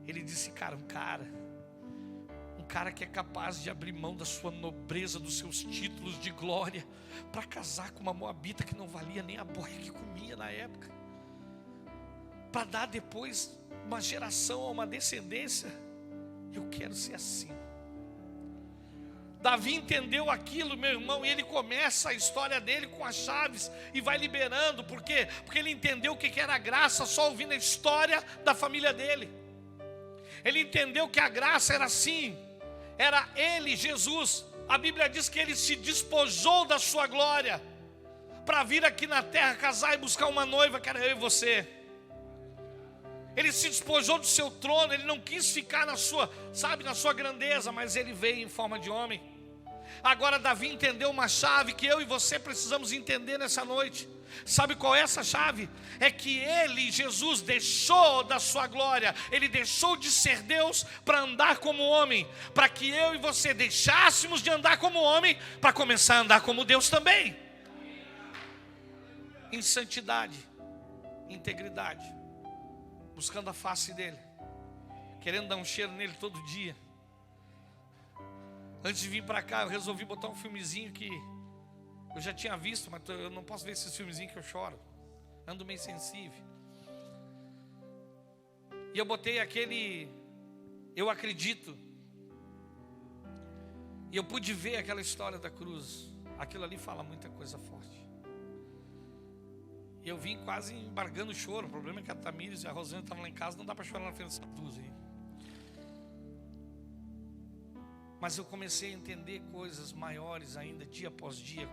Ele disse, cara, um cara que é capaz de abrir mão da sua nobreza, dos seus títulos de glória, para casar com uma moabita que não valia nem a boia que comia na época, para dar depois uma geração, uma descendência. Eu quero ser assim. Davi entendeu aquilo, meu irmão, e ele começa a história dele com as chaves e vai liberando. Por quê? Porque ele entendeu o que era graça só ouvindo a história da família dele. Ele entendeu que a graça era assim, era ele, Jesus. A Bíblia diz que ele se despojou da sua glória para vir aqui na terra casar e buscar uma noiva, que era eu e você. Ele se despojou do seu trono, ele não quis ficar na sua grandeza, mas ele veio em forma de homem. Agora Davi entendeu uma chave que eu e você precisamos entender nessa noite. Sabe qual é essa chave? É que ele, Jesus, deixou da sua glória, ele deixou de ser Deus para andar como homem, para que eu e você deixássemos de andar como homem, para começar a andar como Deus também, em santidade, integridade, buscando a face dele, querendo dar um cheiro nele todo dia. Antes de vir para cá, eu resolvi botar um filmezinho que eu já tinha visto, mas eu não posso ver esses filmezinhos que eu choro. Ando meio sensível. E eu botei aquele Eu Acredito. E eu pude ver aquela história da cruz. Aquilo ali fala muita coisa forte. E eu vim quase embargando o choro. O problema é que a Tamires e a Rosana estavam lá em casa. Não dá para chorar na frente dessa cruz aí. Mas eu comecei a entender coisas maiores ainda, dia após dia,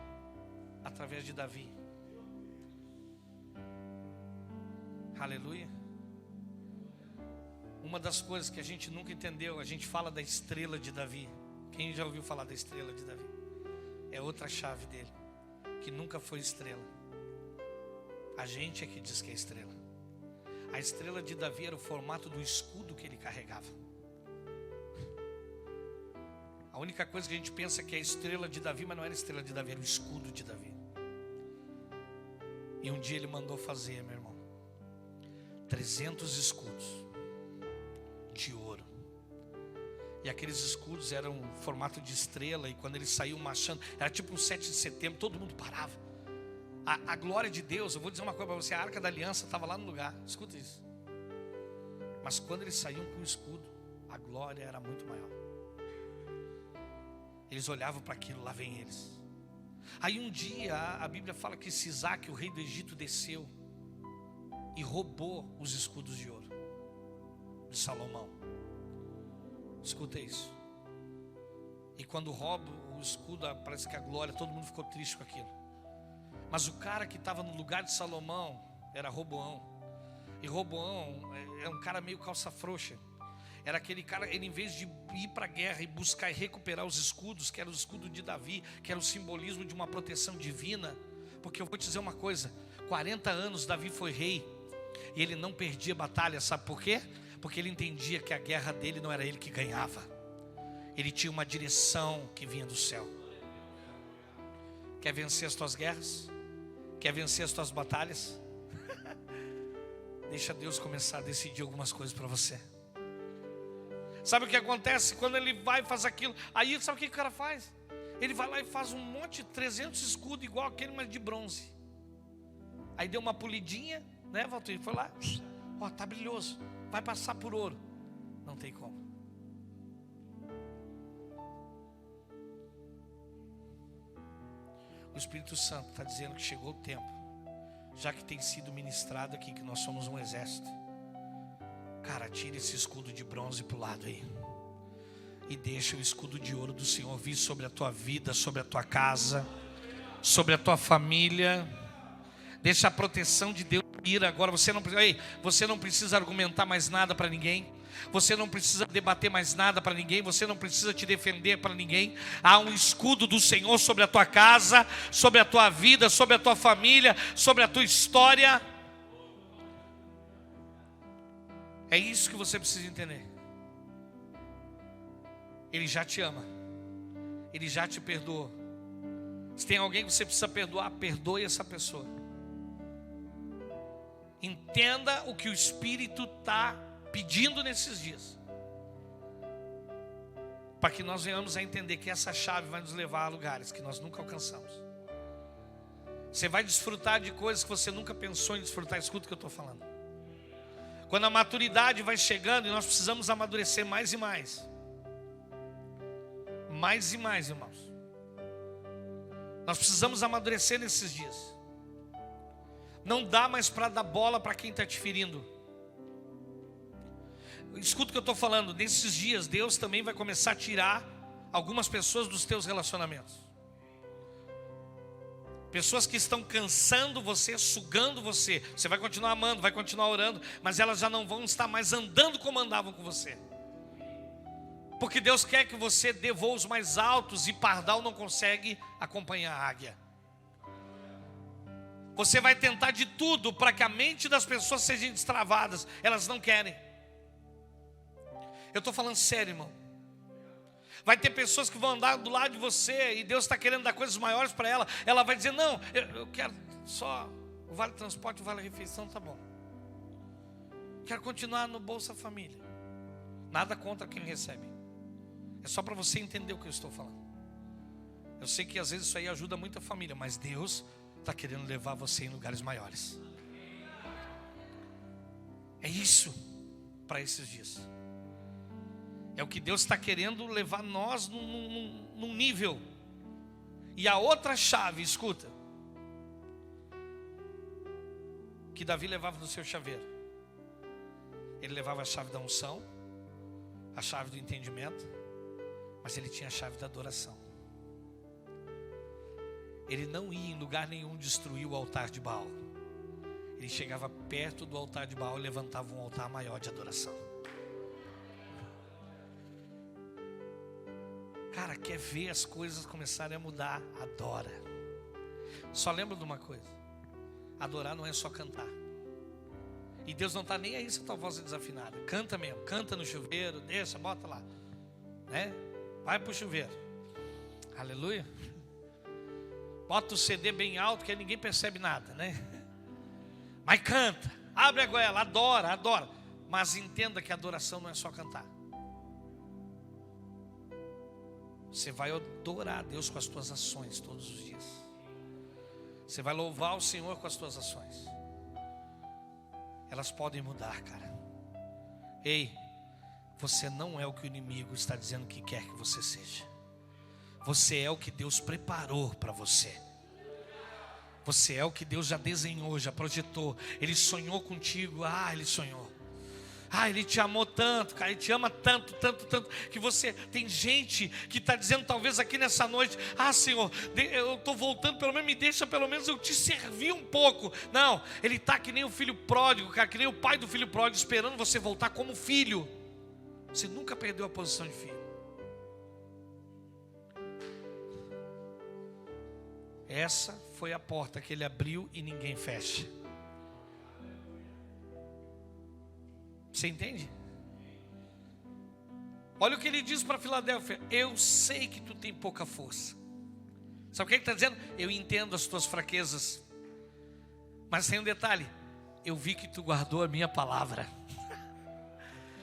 através de Davi. Aleluia. Uma das coisas que a gente nunca entendeu, a gente fala da estrela de Davi. Quem já ouviu falar da estrela de Davi? É outra chave dele, que nunca foi estrela. A gente é que diz que é estrela. A estrela de Davi era o formato do escudo que ele carregava. A única coisa que a gente pensa que é a estrela de Davi, mas não era a estrela de Davi, era o escudo de Davi. E um dia ele mandou fazer, meu irmão, 300 escudos de ouro. E aqueles escudos eram formato de estrela, e quando ele saiu marchando, era tipo um 7 de setembro, todo mundo parava. A glória de Deus, eu vou dizer uma coisa para você, a Arca da Aliança estava lá no lugar, escuta isso. Mas quando eles saíam com o escudo, a glória era muito maior. Eles olhavam para aquilo, lá vem eles. Aí um dia a Bíblia fala que Sisaque, o rei do Egito, desceu e roubou os escudos de ouro de Salomão. Escuta isso. E quando rouba o escudo, parece que a glória, todo mundo ficou triste com aquilo. Mas o cara que estava no lugar de Salomão era Roboão. E Roboão é um cara meio calça frouxa. Era aquele cara, ele em vez de ir para a guerra e buscar e recuperar os escudos, que era o escudo de Davi, que era o simbolismo de uma proteção divina. Porque eu vou te dizer uma coisa, 40 anos Davi foi rei e ele não perdia batalha, sabe por quê? Porque ele entendia que a guerra dele não era ele que ganhava. Ele tinha uma direção que vinha do céu. Quer vencer as tuas guerras? Quer vencer as tuas batalhas? Deixa Deus começar a decidir algumas coisas para você. Sabe o que acontece? Quando ele vai e faz aquilo, aí sabe o que o cara faz? Ele vai lá e faz um monte de 300 escudos igual aquele, mas de bronze. Aí deu uma polidinha, né, Valdir? Foi lá, ó, tá brilhoso, vai passar por ouro. Não tem como. O Espírito Santo está dizendo que chegou o tempo, já que tem sido ministrado aqui, que nós somos um exército. Cara, tira esse escudo de bronze para o lado aí. E deixa o escudo de ouro do Senhor vir sobre a tua vida, sobre a tua casa, sobre a tua família. Deixa a proteção de Deus ir agora. Você não precisa argumentar mais nada para ninguém. Você não precisa debater mais nada para ninguém. Você não precisa te defender para ninguém. Há um escudo do Senhor sobre a tua casa, sobre a tua vida, sobre a tua família, sobre a tua história. É isso que você precisa entender. Ele já te ama. Ele já te perdoou. Se tem alguém que você precisa perdoar, perdoe essa pessoa. Entenda o que o Espírito está pedindo nesses dias, para que nós venhamos a entender que essa chave vai nos levar a lugares que nós nunca alcançamos. Você vai desfrutar de coisas que você nunca pensou em desfrutar. Escuta o que eu estou falando. Quando a maturidade vai chegando, e nós precisamos amadurecer mais e mais. Mais e mais, irmãos. Nós precisamos amadurecer nesses dias. Não dá mais para dar bola para quem está te ferindo. Escuta o que eu estou falando. Nesses dias, Deus também vai começar a tirar algumas pessoas dos teus relacionamentos. Pessoas que estão cansando você, sugando você. Você vai continuar amando, vai continuar orando, mas elas já não vão estar mais andando como andavam com você. Porque Deus quer que você dê voos mais altos e pardal não consegue acompanhar a águia. Você vai tentar de tudo para que a mente das pessoas sejam destravadas. Elas não querem. Eu estou falando sério, irmão. Vai ter pessoas que vão andar do lado de você e Deus está querendo dar coisas maiores para ela. Ela vai dizer, não, eu quero só o vale transporte, o vale refeição, tá bom. Quero continuar no Bolsa Família. Nada contra quem recebe. É só para você entender o que eu estou falando. Eu sei que às vezes isso aí ajuda muito a família, mas Deus está querendo levar você em lugares maiores. É isso para esses dias. É o que Deus está querendo levar nós num nível. E a outra chave, escuta, que Davi levava no seu chaveiro. Ele levava a chave da unção, a chave do entendimento, mas ele tinha a chave da adoração. Ele não ia em lugar nenhum destruir o altar de Baal. Ele chegava perto do altar de Baal e levantava um altar maior de adoração. Cara, quer ver as coisas começarem a mudar? Adora. Só lembra de uma coisa: adorar não é só cantar. E Deus não está nem aí se a tua voz é desafinada. Canta mesmo, canta no chuveiro, deixa, bota lá, né? Vai pro chuveiro. Aleluia. Bota o CD bem alto que aí ninguém percebe nada, né? Mas canta, abre a goela, adora, adora. Mas entenda que a adoração não é só cantar. Você vai adorar a Deus com as tuas ações todos os dias. Você vai louvar o Senhor com as tuas ações. Elas podem mudar, cara. Ei, você não é o que o inimigo está dizendo que quer que você seja. Você é o que Deus preparou para você. Você é o que Deus já desenhou, já projetou. Ele sonhou contigo. Ele sonhou. Ele te amou tanto, cara. Ele te ama tanto, tanto, tanto, que você, tem gente que está dizendo talvez aqui nessa noite: Senhor, eu estou voltando, pelo menos me deixa, pelo menos eu te servir um pouco. Não, ele está que nem o filho pródigo, cara, que nem o pai do filho pródigo, esperando você voltar como filho. Você nunca perdeu a posição de filho. Essa foi a porta que ele abriu e ninguém fecha. Você entende? Olha o que ele diz para Filadélfia: eu sei que tu tem pouca força. Sabe o que ele está dizendo? Eu entendo as tuas fraquezas, mas tem um detalhe: eu vi que tu guardou a minha palavra.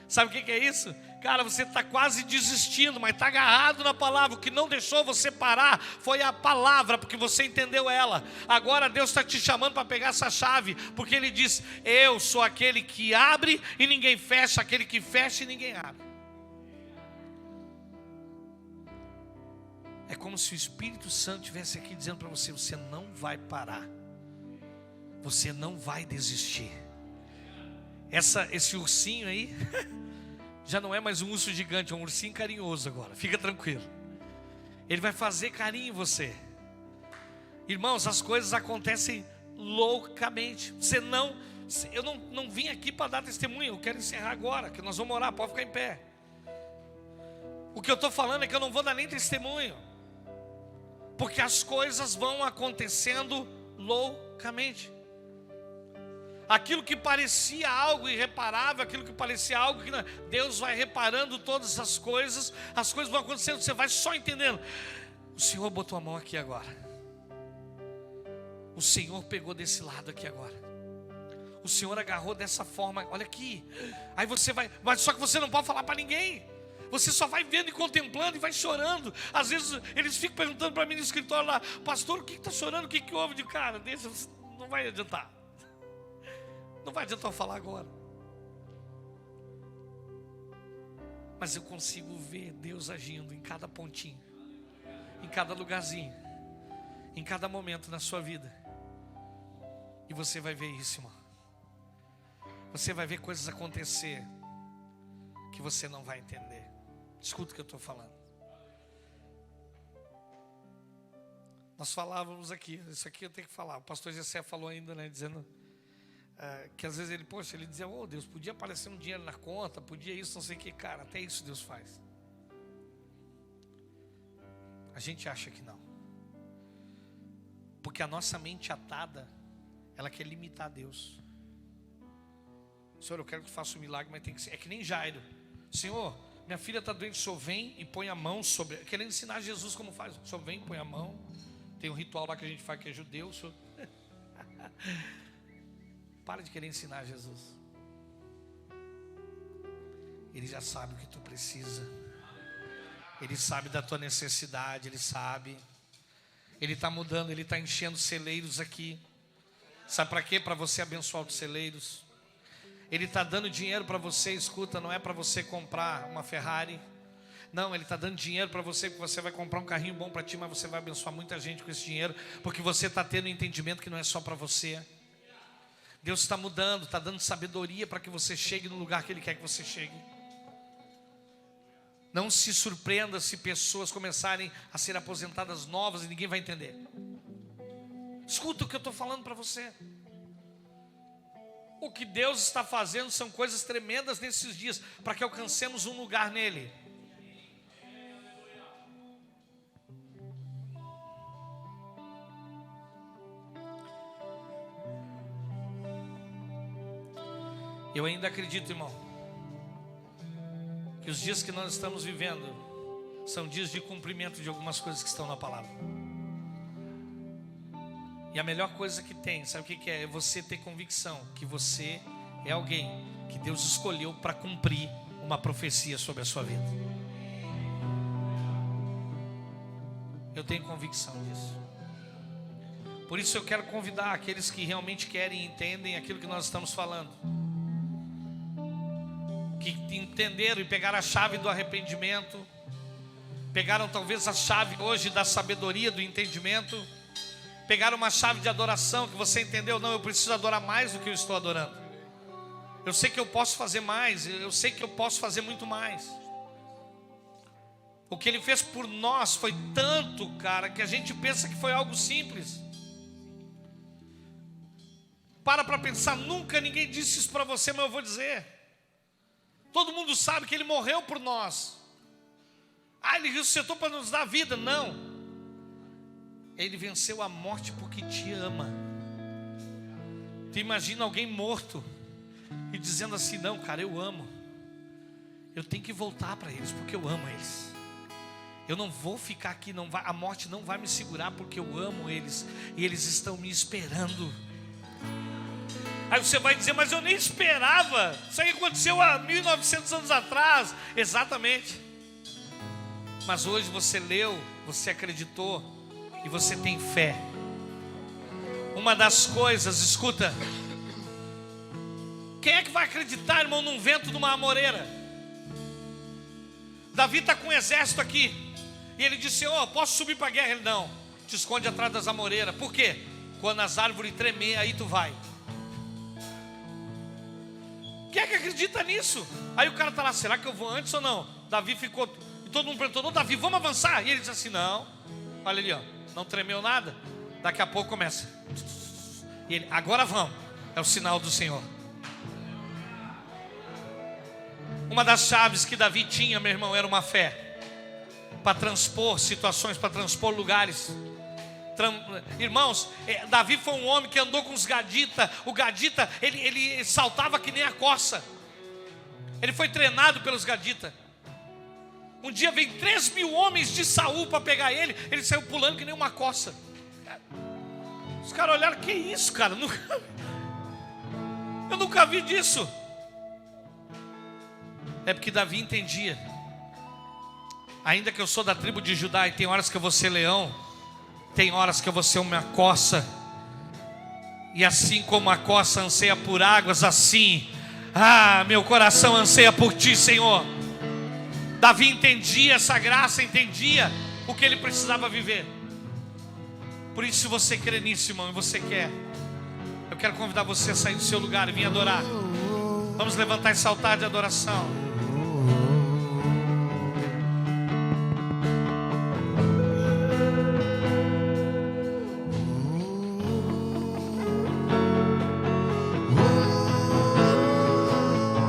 Sabe o que é isso? Cara, você está quase desistindo, mas está agarrado na palavra. O que não deixou você parar foi a palavra, porque você entendeu ela. Agora Deus está te chamando para pegar essa chave, porque Ele diz: eu sou aquele que abre e ninguém fecha, aquele que fecha e ninguém abre. É como se o Espírito Santo estivesse aqui dizendo para você: você não vai parar, você não vai desistir. Esse ursinho aí já não é mais um urso gigante, é um ursinho carinhoso agora. Fica tranquilo, ele vai fazer carinho em você. Irmãos, as coisas acontecem loucamente. Eu não vim aqui para dar testemunho. Eu quero encerrar agora, que nós vamos orar. Pode ficar em pé. O que eu estou falando é que eu não vou dar nem testemunho, porque as coisas vão acontecendo loucamente. Aquilo que parecia algo irreparável, aquilo que parecia algo que não, Deus vai reparando todas as coisas vão acontecendo, você vai só entendendo. O Senhor botou a mão aqui agora, o Senhor pegou desse lado aqui agora, o Senhor agarrou dessa forma, olha aqui. Aí você vai, mas só que você não pode falar para ninguém. Você só vai vendo e contemplando e vai chorando. Às vezes eles ficam perguntando para mim no escritório lá: pastor, o que está chorando? O que houve? De cara, deixa, não vai adiantar. Não vai adiantar eu falar agora. Mas eu consigo ver Deus agindo em cada pontinho, em cada lugarzinho, em cada momento na sua vida. E você vai ver isso, irmão. Você vai ver coisas acontecer que você não vai entender. Escuta o que eu estou falando. Nós falávamos aqui, isso aqui eu tenho que falar. O pastor Gessé falou ainda, né, dizendo que às vezes ele dizia: oh Deus, podia aparecer um dinheiro na conta, podia isso, não sei o que. Cara, até isso Deus faz. A gente acha que não, porque a nossa mente atada, ela quer limitar Deus. Senhor, eu quero que faça um milagre, mas tem que ser. É que nem Jairo: Senhor, minha filha está doente, o Senhor vem e põe a mão sobre. Querendo ensinar Jesus como faz. O Senhor vem e põe a mão. Tem um ritual lá que a gente faz que é judeu. Senhor... Para de querer ensinar Jesus. Ele já sabe o que tu precisa. Ele sabe da tua necessidade. Ele sabe. Ele está mudando, Ele está enchendo celeiros aqui. Sabe para quê? Para você abençoar os celeiros. Ele está dando dinheiro para você, escuta, não é para você comprar uma Ferrari. Não, Ele está dando dinheiro para você, porque você vai comprar um carrinho bom para ti, mas você vai abençoar muita gente com esse dinheiro, porque você está tendo um entendimento que não é só para você. Deus está mudando, está dando sabedoria para que você chegue no lugar que Ele quer que você chegue. Não se surpreenda se pessoas começarem a ser aposentadas novas e ninguém vai entender. Escuta o que eu estou falando para você. O que Deus está fazendo são coisas tremendas nesses dias, para que alcancemos um lugar nele. Eu ainda acredito, irmão, que os dias que nós estamos vivendo são dias de cumprimento de algumas coisas que estão na palavra. E a melhor coisa que tem, sabe o que é? É você ter convicção que você é alguém que Deus escolheu para cumprir uma profecia sobre a sua vida. Eu tenho convicção disso. Por isso eu quero convidar aqueles que realmente querem e entendem aquilo que nós estamos falando, que entenderam e pegaram a chave do arrependimento, pegaram talvez a chave hoje da sabedoria, do entendimento, pegaram uma chave de adoração que você entendeu: não, eu preciso adorar mais do que eu estou adorando. Eu sei que eu posso fazer mais, eu sei que eu posso fazer muito mais. O que Ele fez por nós foi tanto, cara, que a gente pensa que foi algo simples. Para pensar, nunca ninguém disse isso para você, mas eu vou dizer. Todo mundo sabe que Ele morreu por nós. Ele ressuscitou para nos dar vida. Não. Ele venceu a morte porque te ama. Tu imagina alguém morto e dizendo assim: não, cara, eu amo. Eu tenho que voltar para eles porque eu amo eles. Eu não vou ficar aqui, não vai, a morte não vai me segurar porque eu amo eles e eles estão me esperando. Aí você vai dizer, mas eu nem esperava. Isso aí aconteceu há 1900 anos atrás. Exatamente. Mas hoje você leu, você acreditou e você tem fé. Uma das coisas, escuta. Quem é que vai acreditar, irmão, num vento de uma amoreira? Davi está com um exército aqui. E ele disse, posso subir para a guerra? Ele, não, te esconde atrás das amoreiras. Por quê? Quando as árvores tremer, aí tu vai. Quem é que acredita nisso? Aí o cara está lá, será que eu vou antes ou não? Davi ficou, e todo mundo perguntou, Davi, vamos avançar? E ele disse assim, não. Olha ali, não tremeu nada. Daqui a pouco começa. E ele, agora vamos. É o sinal do Senhor. Uma das chaves que Davi tinha, meu irmão, era uma fé. Para transpor situações, para transpor lugares. Irmãos, Davi foi um homem que andou com os gaditas. O gadita, ele saltava que nem a corça. Ele foi treinado pelos gaditas. Um dia veio 3.000 homens de Saul para pegar ele. Ele saiu pulando que nem uma corça. Os caras olharam, que isso, cara? Eu nunca vi disso. É porque Davi entendia. Ainda que eu sou da tribo de Judá e tem horas que eu vou ser leão, tem horas que eu vou ser uma corça. E assim como a corça anseia por águas, assim, meu coração anseia por ti, Senhor. Davi entendia essa graça, entendia o que ele precisava viver. Por isso, se você crê nisso, irmão, e você quer, eu quero convidar você a sair do seu lugar e vir adorar. Vamos levantar esse altar de adoração.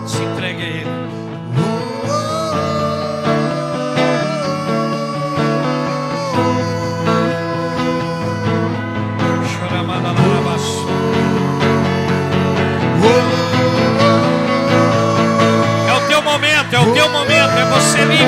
Se entregue a Ele. É o teu momento, é você livre.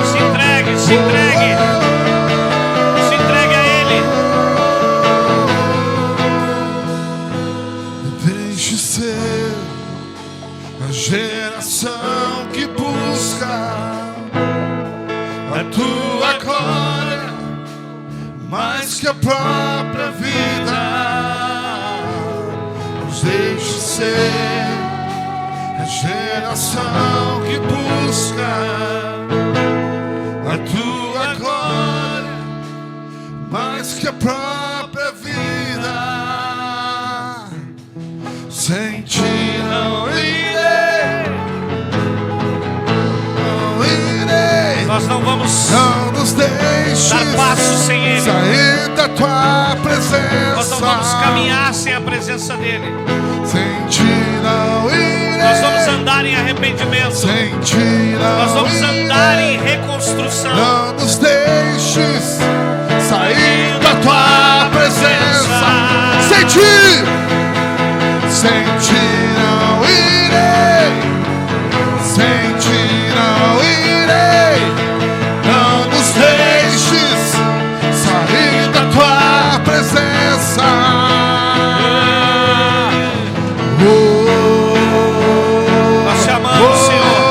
Se entregue, se entregue. Se entregue a Ele. Deixe ser a geração que busca a tua glória, mais que a própria vida. Nos deixe ser a geração que busca a tua glória, mais que a própria vida. Sem ti não irei, não irei. Nós não vamos nos deixes dar passo sem Ele. Sair da tua presença. Nós não vamos caminhar sem a presença dEle. Sem ti não irei. Nós vamos andar em arrependimento. Sem ti não Nós vamos andar irei. em reconstrução. Não nos deixes sair da tua presença. Sem ti não irei. Sem ti não irei. Não nos deixes sair da tua presença. Nós te amamos, Senhor.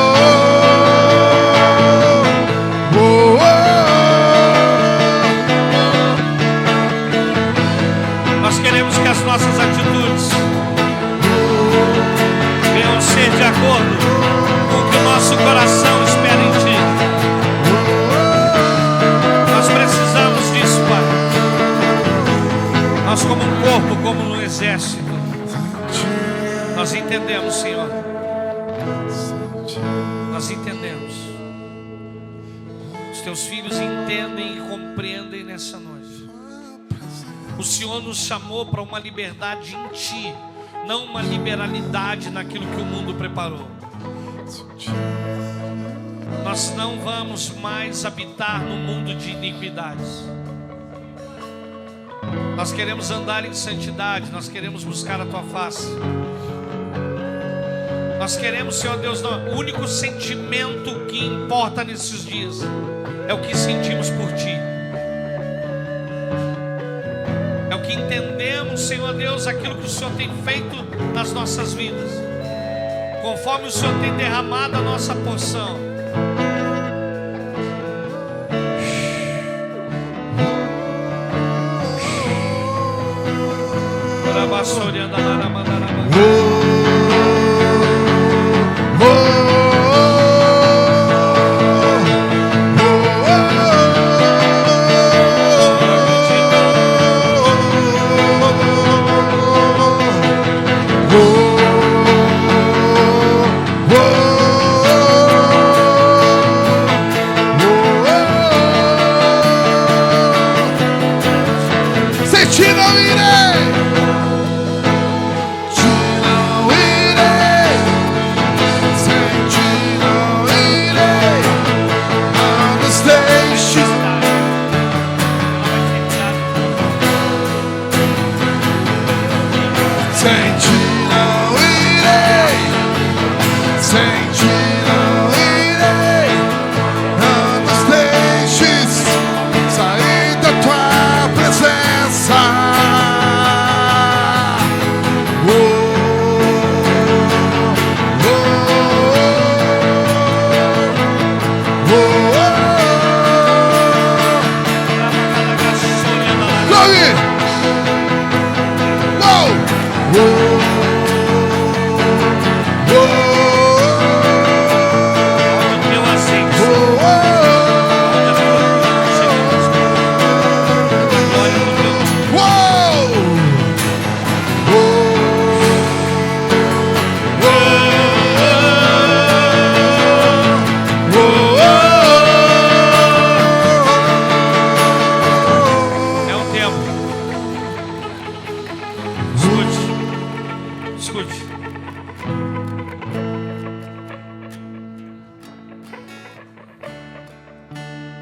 Nós queremos que as nossas atitudes venham ser de acordo com o que o nosso coração espera em Ti. Nós precisamos disso, Pai. Nós como um corpo, como um exército, nós entendemos, Senhor. Nós entendemos. Os Teus filhos entendem e compreendem nessa noite. O Senhor nos chamou para uma liberdade em Ti, não uma liberalidade naquilo que o mundo preparou. Nós não vamos mais habitar no mundo de iniquidades. Nós queremos andar em santidade, nós queremos buscar a Tua face. Nós queremos, Senhor Deus, o único sentimento que importa nesses dias é o que sentimos por Ti. É o que entendemos, Senhor Deus, aquilo que o Senhor tem feito nas nossas vidas, conforme o Senhor tem derramado a nossa porção.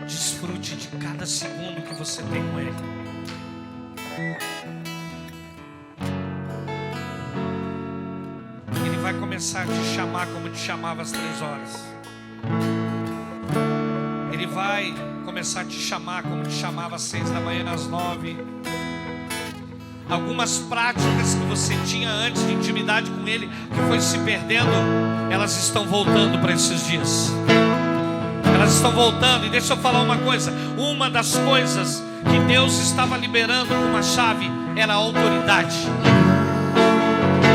Desfrute de cada segundo que você tem com Ele. Ele vai começar a te chamar como te chamava às 3 horas. Ele vai começar a te chamar como te chamava às 6 da manhã, às 9. Algumas práticas que você tinha antes de intimidade com Ele, que foi se perdendo, elas estão voltando para esses dias. Elas estão voltando. E deixa eu falar uma coisa. Uma das coisas que Deus estava liberando com uma chave era a autoridade.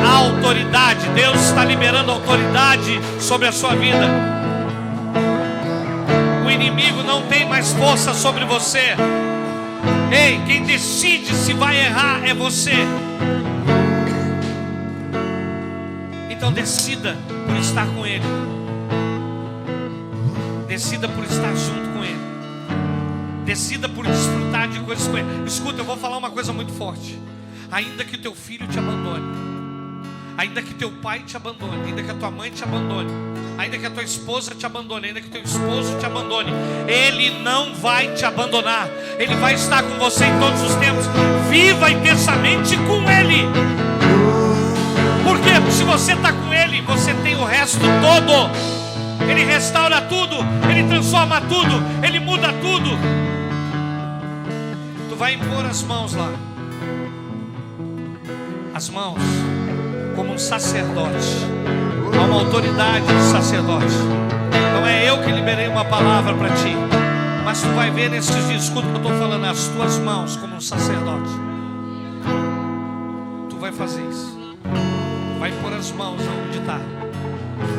A autoridade. Deus está liberando autoridade sobre a sua vida. O inimigo não tem mais força sobre você. Ei, quem decide se vai errar é você. Então decida por estar com Ele. Decida por estar junto com Ele. Decida por desfrutar de coisas com Ele. Escuta, eu vou falar uma coisa muito forte. Ainda que teu filho te abandone, ainda que teu pai te abandone, ainda que a tua mãe te abandone, ainda que a tua esposa te abandone, ainda que teu esposo te abandone, Ele não vai te abandonar. Ele vai estar com você em todos os tempos. Viva intensamente com Ele. Porque se você está com Ele, você tem o resto todo. Ele restaura tudo, Ele transforma tudo, Ele muda tudo. Tu vai impor as mãos lá. As mãos como um sacerdote. Há uma autoridade de sacerdote. Não é eu que liberei uma palavra para ti, mas tu vai ver nesses dias. Escuta o que eu estou falando. As tuas mãos como um sacerdote. Tu vai fazer isso. Vai pôr as mãos onde está.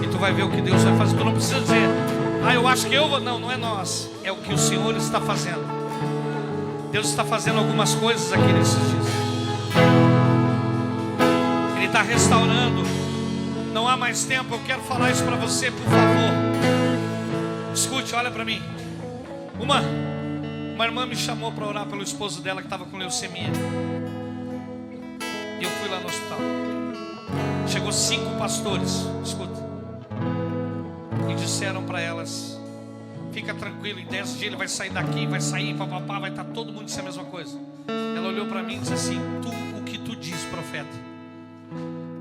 E tu vai ver o que Deus vai fazer. Tu não precisa dizer: ah, eu acho que eu vou. Não, não é nós. É o que o Senhor está fazendo. Deus está fazendo algumas coisas aqui nesses dias. Ele está restaurando. Não há mais tempo. Eu quero falar isso para você, por favor. Escute, olha para mim. Uma irmã me chamou para orar pelo esposo dela que estava com leucemia. E eu fui lá no hospital. Chegou 5 pastores. Escuta. E disseram para elas: fica tranquilo, em 10 dias ele vai sair daqui, vai sair, papapá, vai estar todo mundo dizendo a mesma coisa. Ela olhou para mim e disse assim: o que tu diz, profeta?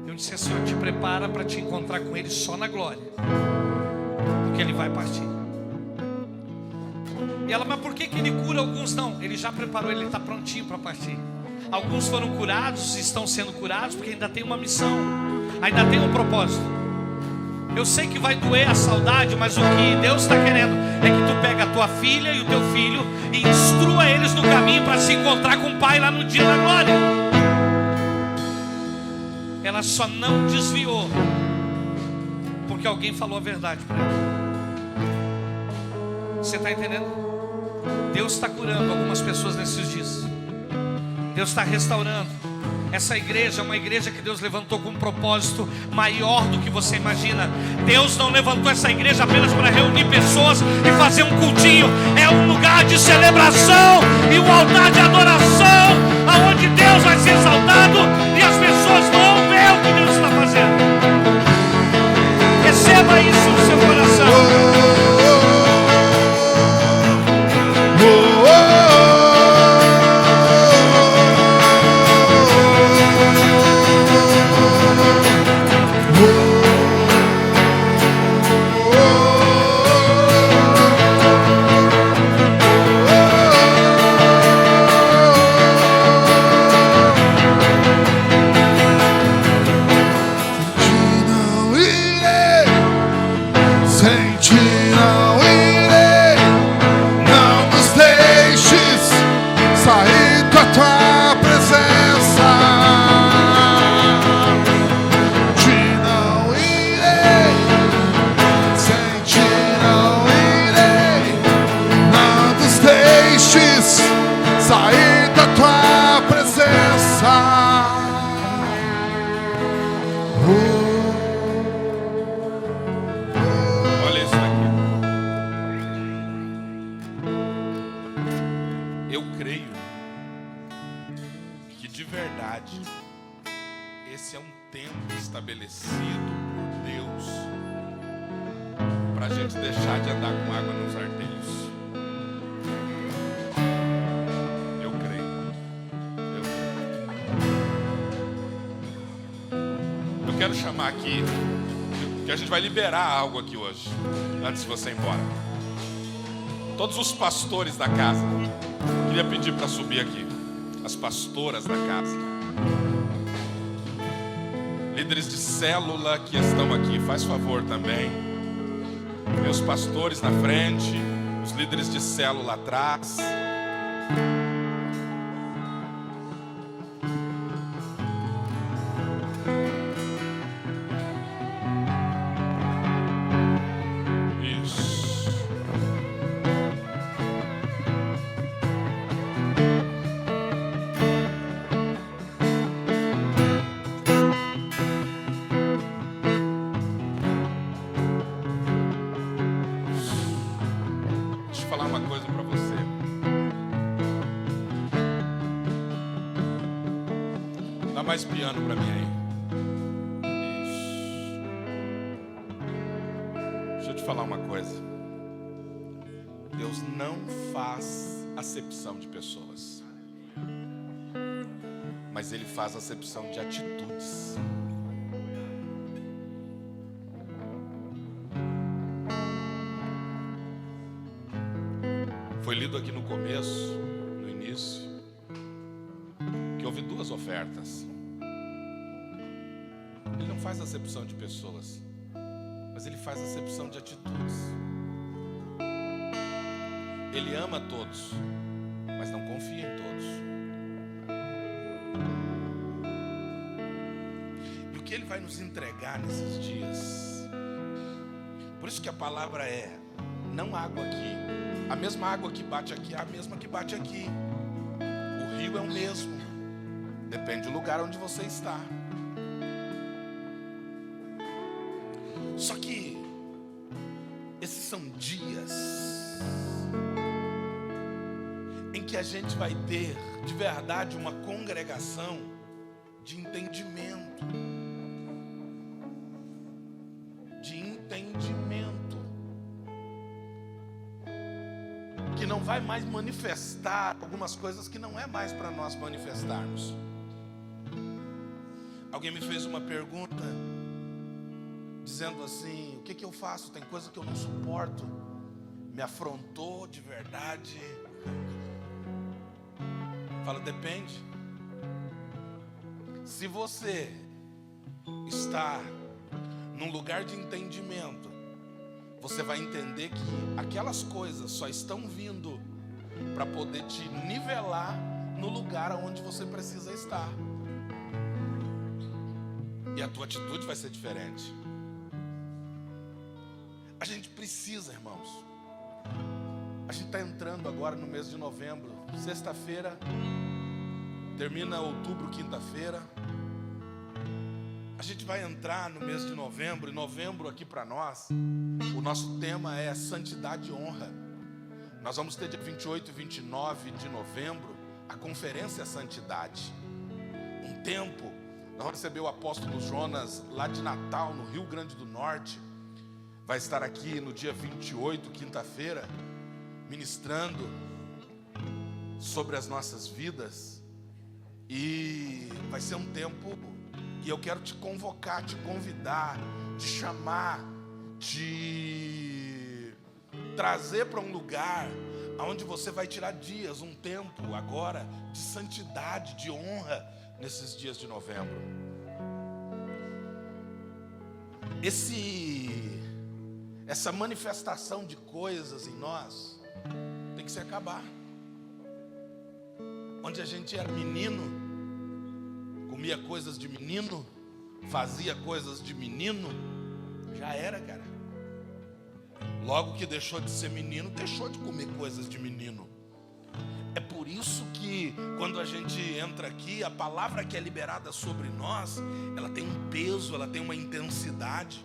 Eu disse assim: te prepara para te encontrar com Ele só na glória, porque Ele vai partir. E ela: mas por que Ele cura alguns? Não, Ele já preparou, Ele está prontinho para partir. Alguns foram curados, estão sendo curados, porque ainda tem uma missão, ainda tem um propósito. Eu sei que vai doer a saudade, mas o que Deus está querendo é que tu pega a tua filha e o teu filho e instrua eles no caminho para se encontrar com o Pai lá no dia da glória. Ela só não desviou porque alguém falou a verdade para ela. Você está entendendo? Deus está curando algumas pessoas nesses dias. Deus está restaurando. Essa igreja é uma igreja que Deus levantou com um propósito maior do que você imagina. Deus não levantou essa igreja apenas para reunir pessoas e fazer um cultinho. É um lugar de celebração e um altar de adoração, aonde Deus vai ser exaltado e as pessoas vão ver o que Deus está fazendo. Receba isso no seu coração. Algo aqui hoje, antes de você ir embora. Todos os pastores da casa, queria pedir para subir aqui. As pastoras da casa, líderes de célula que estão aqui, faz favor também. Meus pastores na frente, os líderes de célula atrás. Mais piano para mim aí. Isso. Deixa eu te falar uma coisa. Deus não faz acepção de pessoas, mas Ele faz acepção de atitudes. Foi lido aqui no começo, no início, que houve duas ofertas. Ele não faz acepção de pessoas, mas Ele faz acepção de atitudes. Ele ama todos, mas não confia em todos. E o que Ele vai nos entregar nesses dias? Por isso que a palavra é: não água aqui. A mesma água que bate aqui é a mesma que bate aqui. O rio é o mesmo. Depende do lugar onde você está. Só que esses são dias em que a gente vai ter de verdade uma congregação de entendimento. Que não vai mais manifestar algumas coisas que não é mais para nós manifestarmos. Alguém me fez uma pergunta dizendo assim: o que eu faço? Tem coisa que eu não suporto. Me afrontou de verdade. Fala, depende. Se você está num lugar de entendimento, você vai entender que aquelas coisas só estão vindo para poder te nivelar no lugar onde você precisa estar. E a tua atitude vai ser diferente. A gente precisa, irmãos. A gente está entrando agora no mês de novembro. Sexta-feira, termina outubro, quinta-feira. A gente vai entrar no mês de novembro. E novembro aqui para nós, o nosso tema é santidade e honra. Nós vamos ter dia 28 e 29 de novembro a conferência Santidade. Um tempo, nós vamos receber o apóstolo Jonas lá de Natal, no Rio Grande do Norte. Vai estar aqui no dia 28, quinta-feira, ministrando sobre as nossas vidas. E vai ser um tempo, e eu quero te convocar, te convidar, te chamar, te trazer para um lugar onde você vai tirar dias, um tempo agora de santidade, de honra nesses dias de novembro. Essa manifestação de coisas em nós tem que se acabar. Onde a gente era menino, comia coisas de menino, fazia coisas de menino, já era, cara. Logo que deixou de ser menino, deixou de comer coisas de menino. É por isso que quando a gente entra aqui, a palavra que é liberada sobre nós, ela tem um peso, ela tem uma intensidade,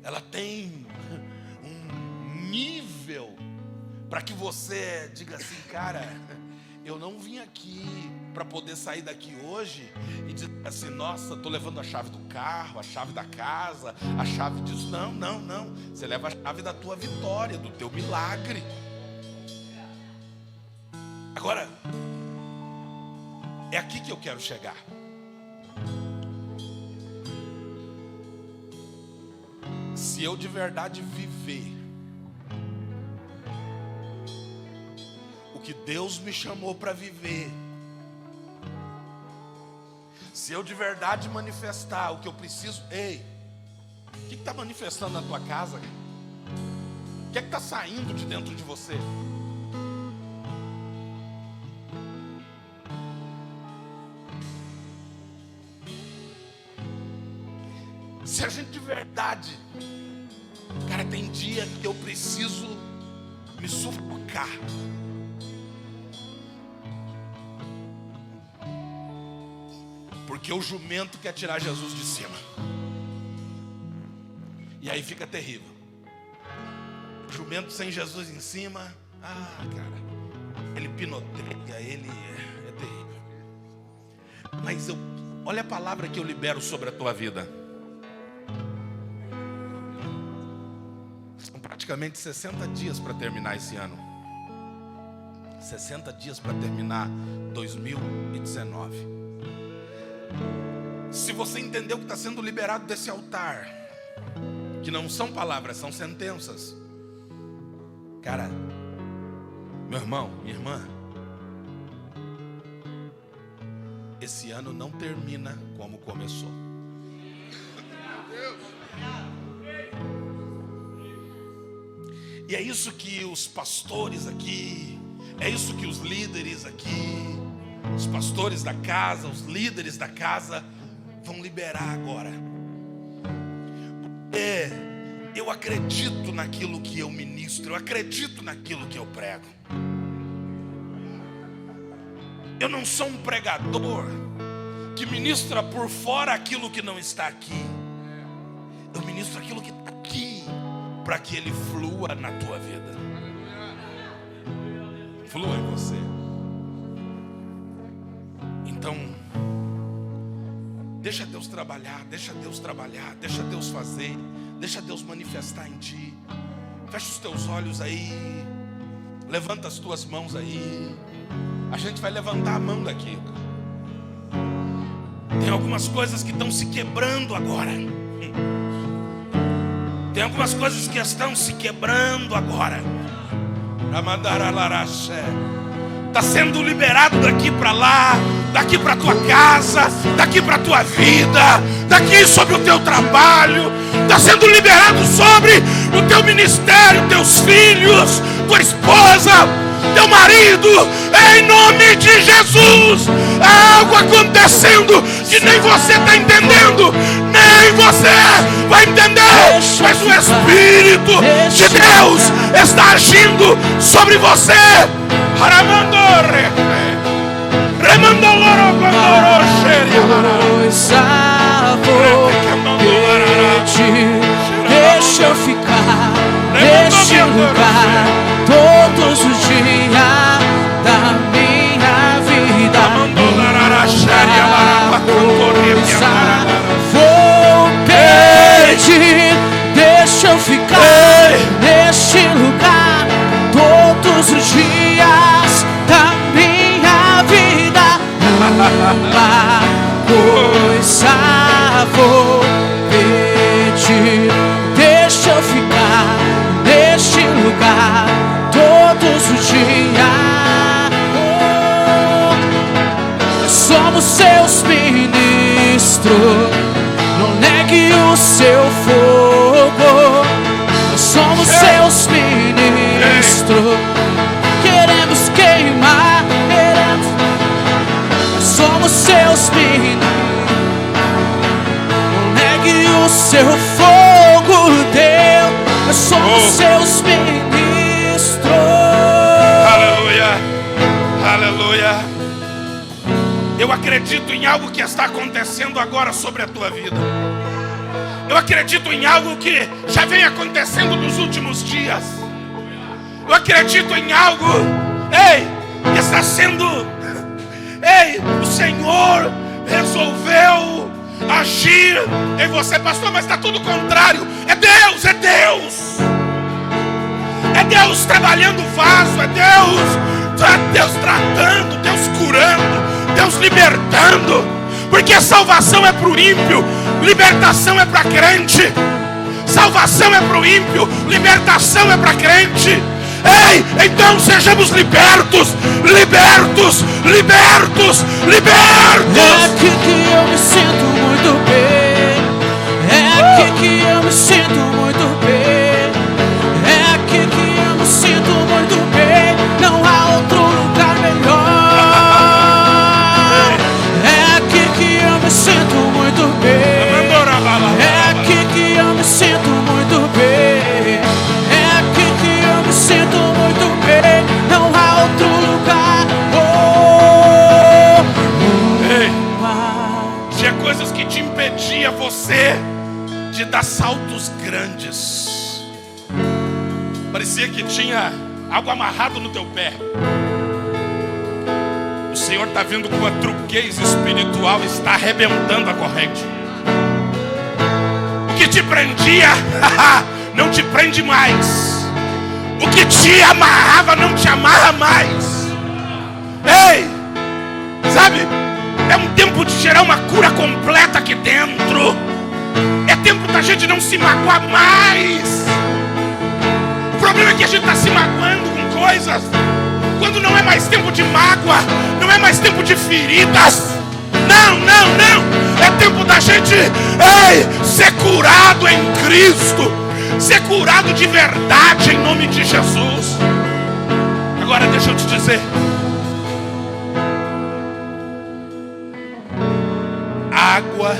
ela tem um nível para que você diga assim: cara, eu não vim aqui para poder sair daqui hoje e dizer assim: nossa, estou levando a chave do carro, a chave da casa, a chave disso. Não, não, não. Você leva a chave da tua vitória, do teu milagre. Agora, é aqui que eu quero chegar. Se eu de verdade viver o que Deus me chamou para viver, se eu de verdade manifestar o que eu preciso. Ei, o que está manifestando na tua casa? O que está saindo de dentro de você? Se a gente de verdade, cara, tem dia que eu preciso me sufocar. Porque o jumento quer tirar Jesus de cima. E aí fica terrível. O jumento sem Jesus em cima, cara, ele pinoteia, ele é terrível. Mas olha a palavra que eu libero sobre a tua vida. São praticamente 60 dias para terminar esse ano. 60 dias para terminar 2019. Se você entendeu que está sendo liberado desse altar, que não são palavras, são sentenças, cara, meu irmão, minha irmã, esse ano não termina como começou. E é isso que os pastores aqui, é isso que os líderes aqui, os pastores da casa, os líderes da casa vão liberar agora. Porque eu acredito naquilo que eu ministro, eu acredito naquilo que eu prego. Eu não sou um pregador que ministra por fora aquilo que não está aqui. Eu ministro aquilo que está aqui, para que ele flua na tua vida. Flua em você. Então, deixa Deus trabalhar, deixa Deus trabalhar, deixa Deus fazer, deixa Deus manifestar em ti. Fecha os teus olhos aí, levanta as tuas mãos aí. A gente vai levantar a mão daqui. Tem algumas coisas que estão se quebrando agora. Tem algumas coisas que estão se quebrando agora. Está sendo liberado daqui para lá, daqui para tua casa, daqui para tua vida, daqui sobre o teu trabalho. Está sendo liberado sobre o teu ministério, teus filhos, tua esposa, teu marido, em nome de Jesus. Há algo acontecendo que nem você está entendendo, nem você vai entender, mas o Espírito de Deus está agindo sobre você. Deixa eu ficar neste lugar todos os dias da minha vida. Vou pedir, deixa eu ficar neste lugar todos os dias da minha vida. Uma coisa vou pedir, deixa eu ficar neste lugar todos os dias. Somos seus ministros, não negue o seu fogo. Somos seus ministros, queremos queimar, somos seus ministros, não negue o seu fogo, Deus. Somos seus ministros. Aleluia, aleluia. Eu acredito em algo que está acontecendo agora sobre a tua vida. Eu acredito em algo que já vem acontecendo nos últimos dias. Eu acredito em algo, que está sendo, o Senhor resolveu agir em você, pastor, mas está tudo contrário. É Deus, é Deus. É Deus trabalhando o vaso, é Deus tratando, Deus curando, Deus libertando, porque salvação é para o ímpio, libertação é para crente. Salvação é para o ímpio, libertação é para crente. Então sejamos libertos, libertos, libertos, libertos. É aqui que eu me sinto muito bem. É aqui que eu me sinto muito bem. É aqui que eu me sinto muito bem. Não há outro lugar melhor. É aqui que eu me sinto muito bem. É aqui que eu me sinto muito bem. É aqui que eu me sinto muito bem. Não há outro lugar. Tinha coisas que te impedia você de dar saltos grandes. Parecia que tinha algo amarrado no teu pé. O Senhor está vindo com uma truquez espiritual, está arrebentando a corrente. O que te prendia não te prende mais. O que te amarrava não te amarra mais. Sabe? É um tempo de gerar uma cura completa aqui dentro. É tempo da gente não se magoar mais. O problema é que a gente está se magoando com coisas quando não é mais tempo de mágoa, não é mais tempo de feridas. Não, não, não. É tempo da gente ser curado em Cristo, ser curado de verdade em nome de Jesus. Agora deixa eu te dizer, a água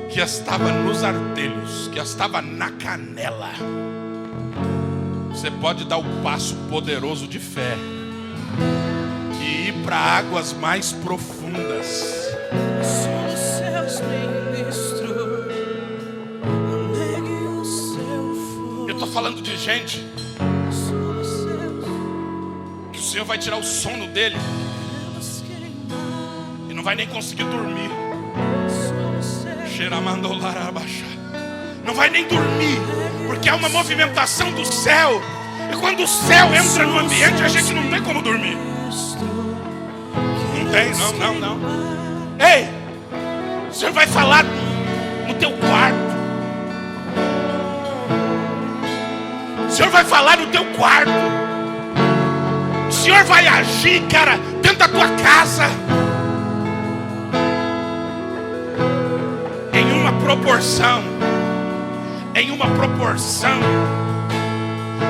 que estava nos artelhos, que estava na canela, você pode dar o passo poderoso de fé e ir para águas mais profundas. Somos seus ministros, não negue o seu fogo. Eu estou falando de gente Somos seus, que o Senhor vai tirar o sono dele queremos queimar. e não vai nem conseguir dormir. Somos seus, Não vai nem dormir, porque há uma movimentação do céu. E quando o céu entra no ambiente, a gente não tem como dormir. Não tem, não. Ei, o Senhor vai falar no teu quarto. O Senhor vai falar no teu quarto. O Senhor vai agir, cara, dentro da tua casa. Em uma proporção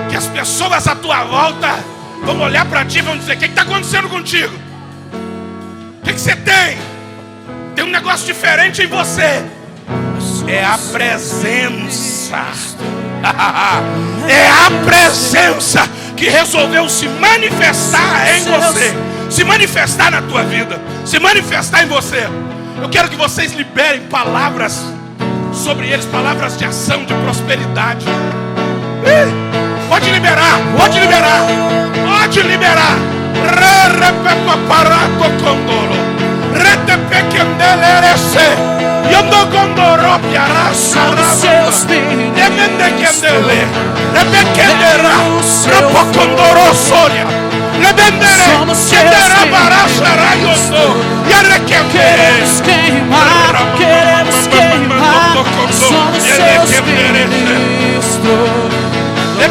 que as pessoas à tua volta vão olhar para ti e vão dizer: o que está acontecendo contigo? O que você tem? Tem um negócio diferente em você. É a presença. É a presença que resolveu se manifestar em você, se manifestar na tua vida, se manifestar em você. Eu quero que vocês liberem palavras sobre eles, palavras de ação, de prosperidade. Pode liberar, pode liberar, pode liberar. Queremos queimar, queremos queimar. Somos seus ministros.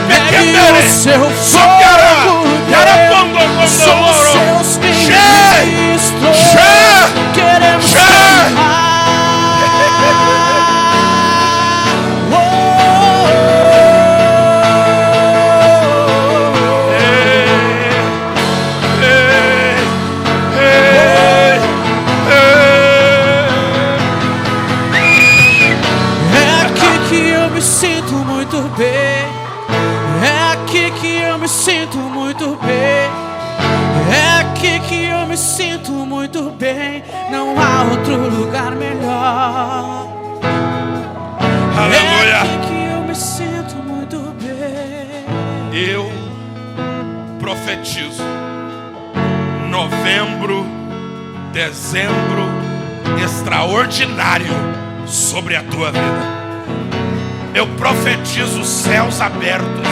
Pegue o seu fogo, Deus. Somos seus ministros. Queremos queimar. Sinto muito bem, é aqui que eu me sinto muito bem. Não há outro lugar melhor. Aleluia. É aqui que eu me sinto muito bem. Eu profetizo novembro, dezembro extraordinário sobre a tua vida. Eu profetizo céus abertos.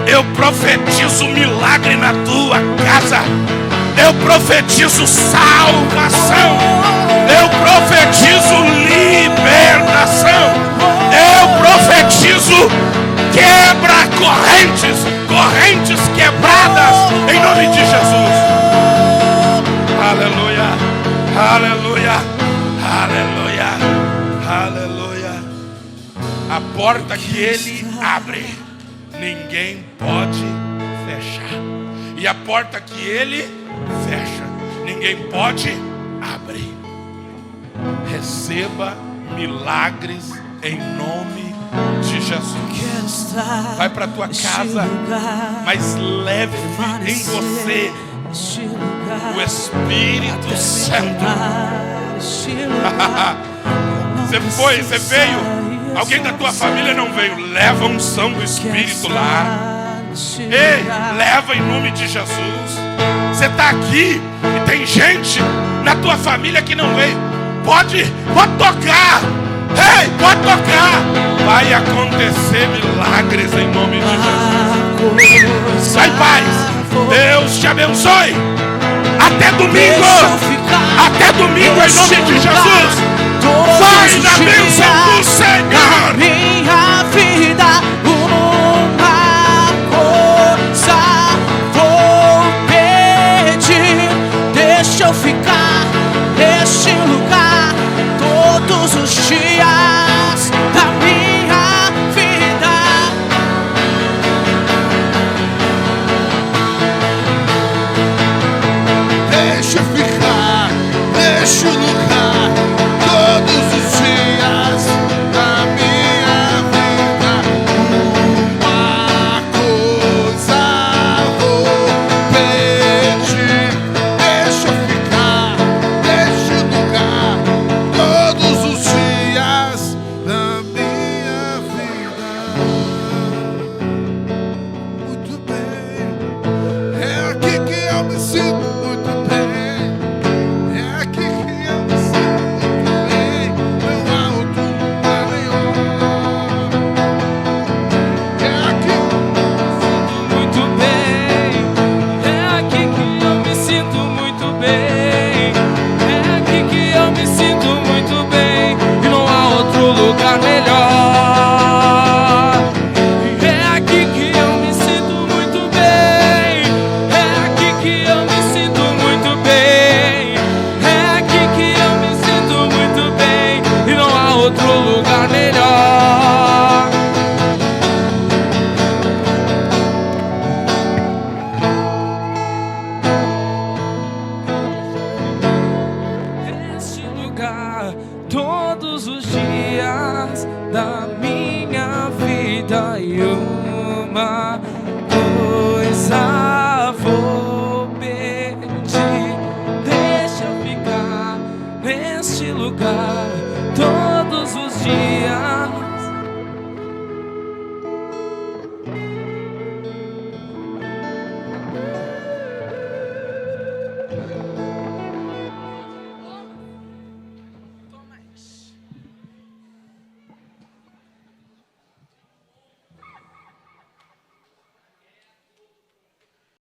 Eu profetizo milagre na tua casa. Eu profetizo salvação. Eu profetizo libertação. Eu profetizo quebra correntes, correntes quebradas em nome de Jesus. Aleluia, aleluia, aleluia, aleluia. A porta que Ele abre, ninguém pode fechar. E a porta que Ele fecha, ninguém pode abrir. Receba milagres em nome de Jesus. Vai para tua casa, mas leve em você o Espírito Santo. Você veio. Alguém da tua família não veio. Leva a unção do Espírito lá. Ei, leva em nome de Jesus. Você está aqui e tem gente na tua família que não veio. Pode tocar. Ei, pode tocar. Vai acontecer milagres em nome de Jesus. Vai, paz. Deus te abençoe. Até domingo. Até domingo em nome de Jesus. Vai na bênção do Senhor. Minha vida, uma coisa vou pedir. Deixa eu ficar neste lugar todos os dias da minha vida. Deixa eu ficar neste lugar todos os dias lugar melhor. É aqui que eu me sinto muito bem. É aqui que eu me sinto muito bem. É aqui que eu me sinto muito bem. E não há outro lugar melhor. Este lugar, todos os dias da minha vida, e uma coisa vou pedir: deixa eu ficar neste lugar.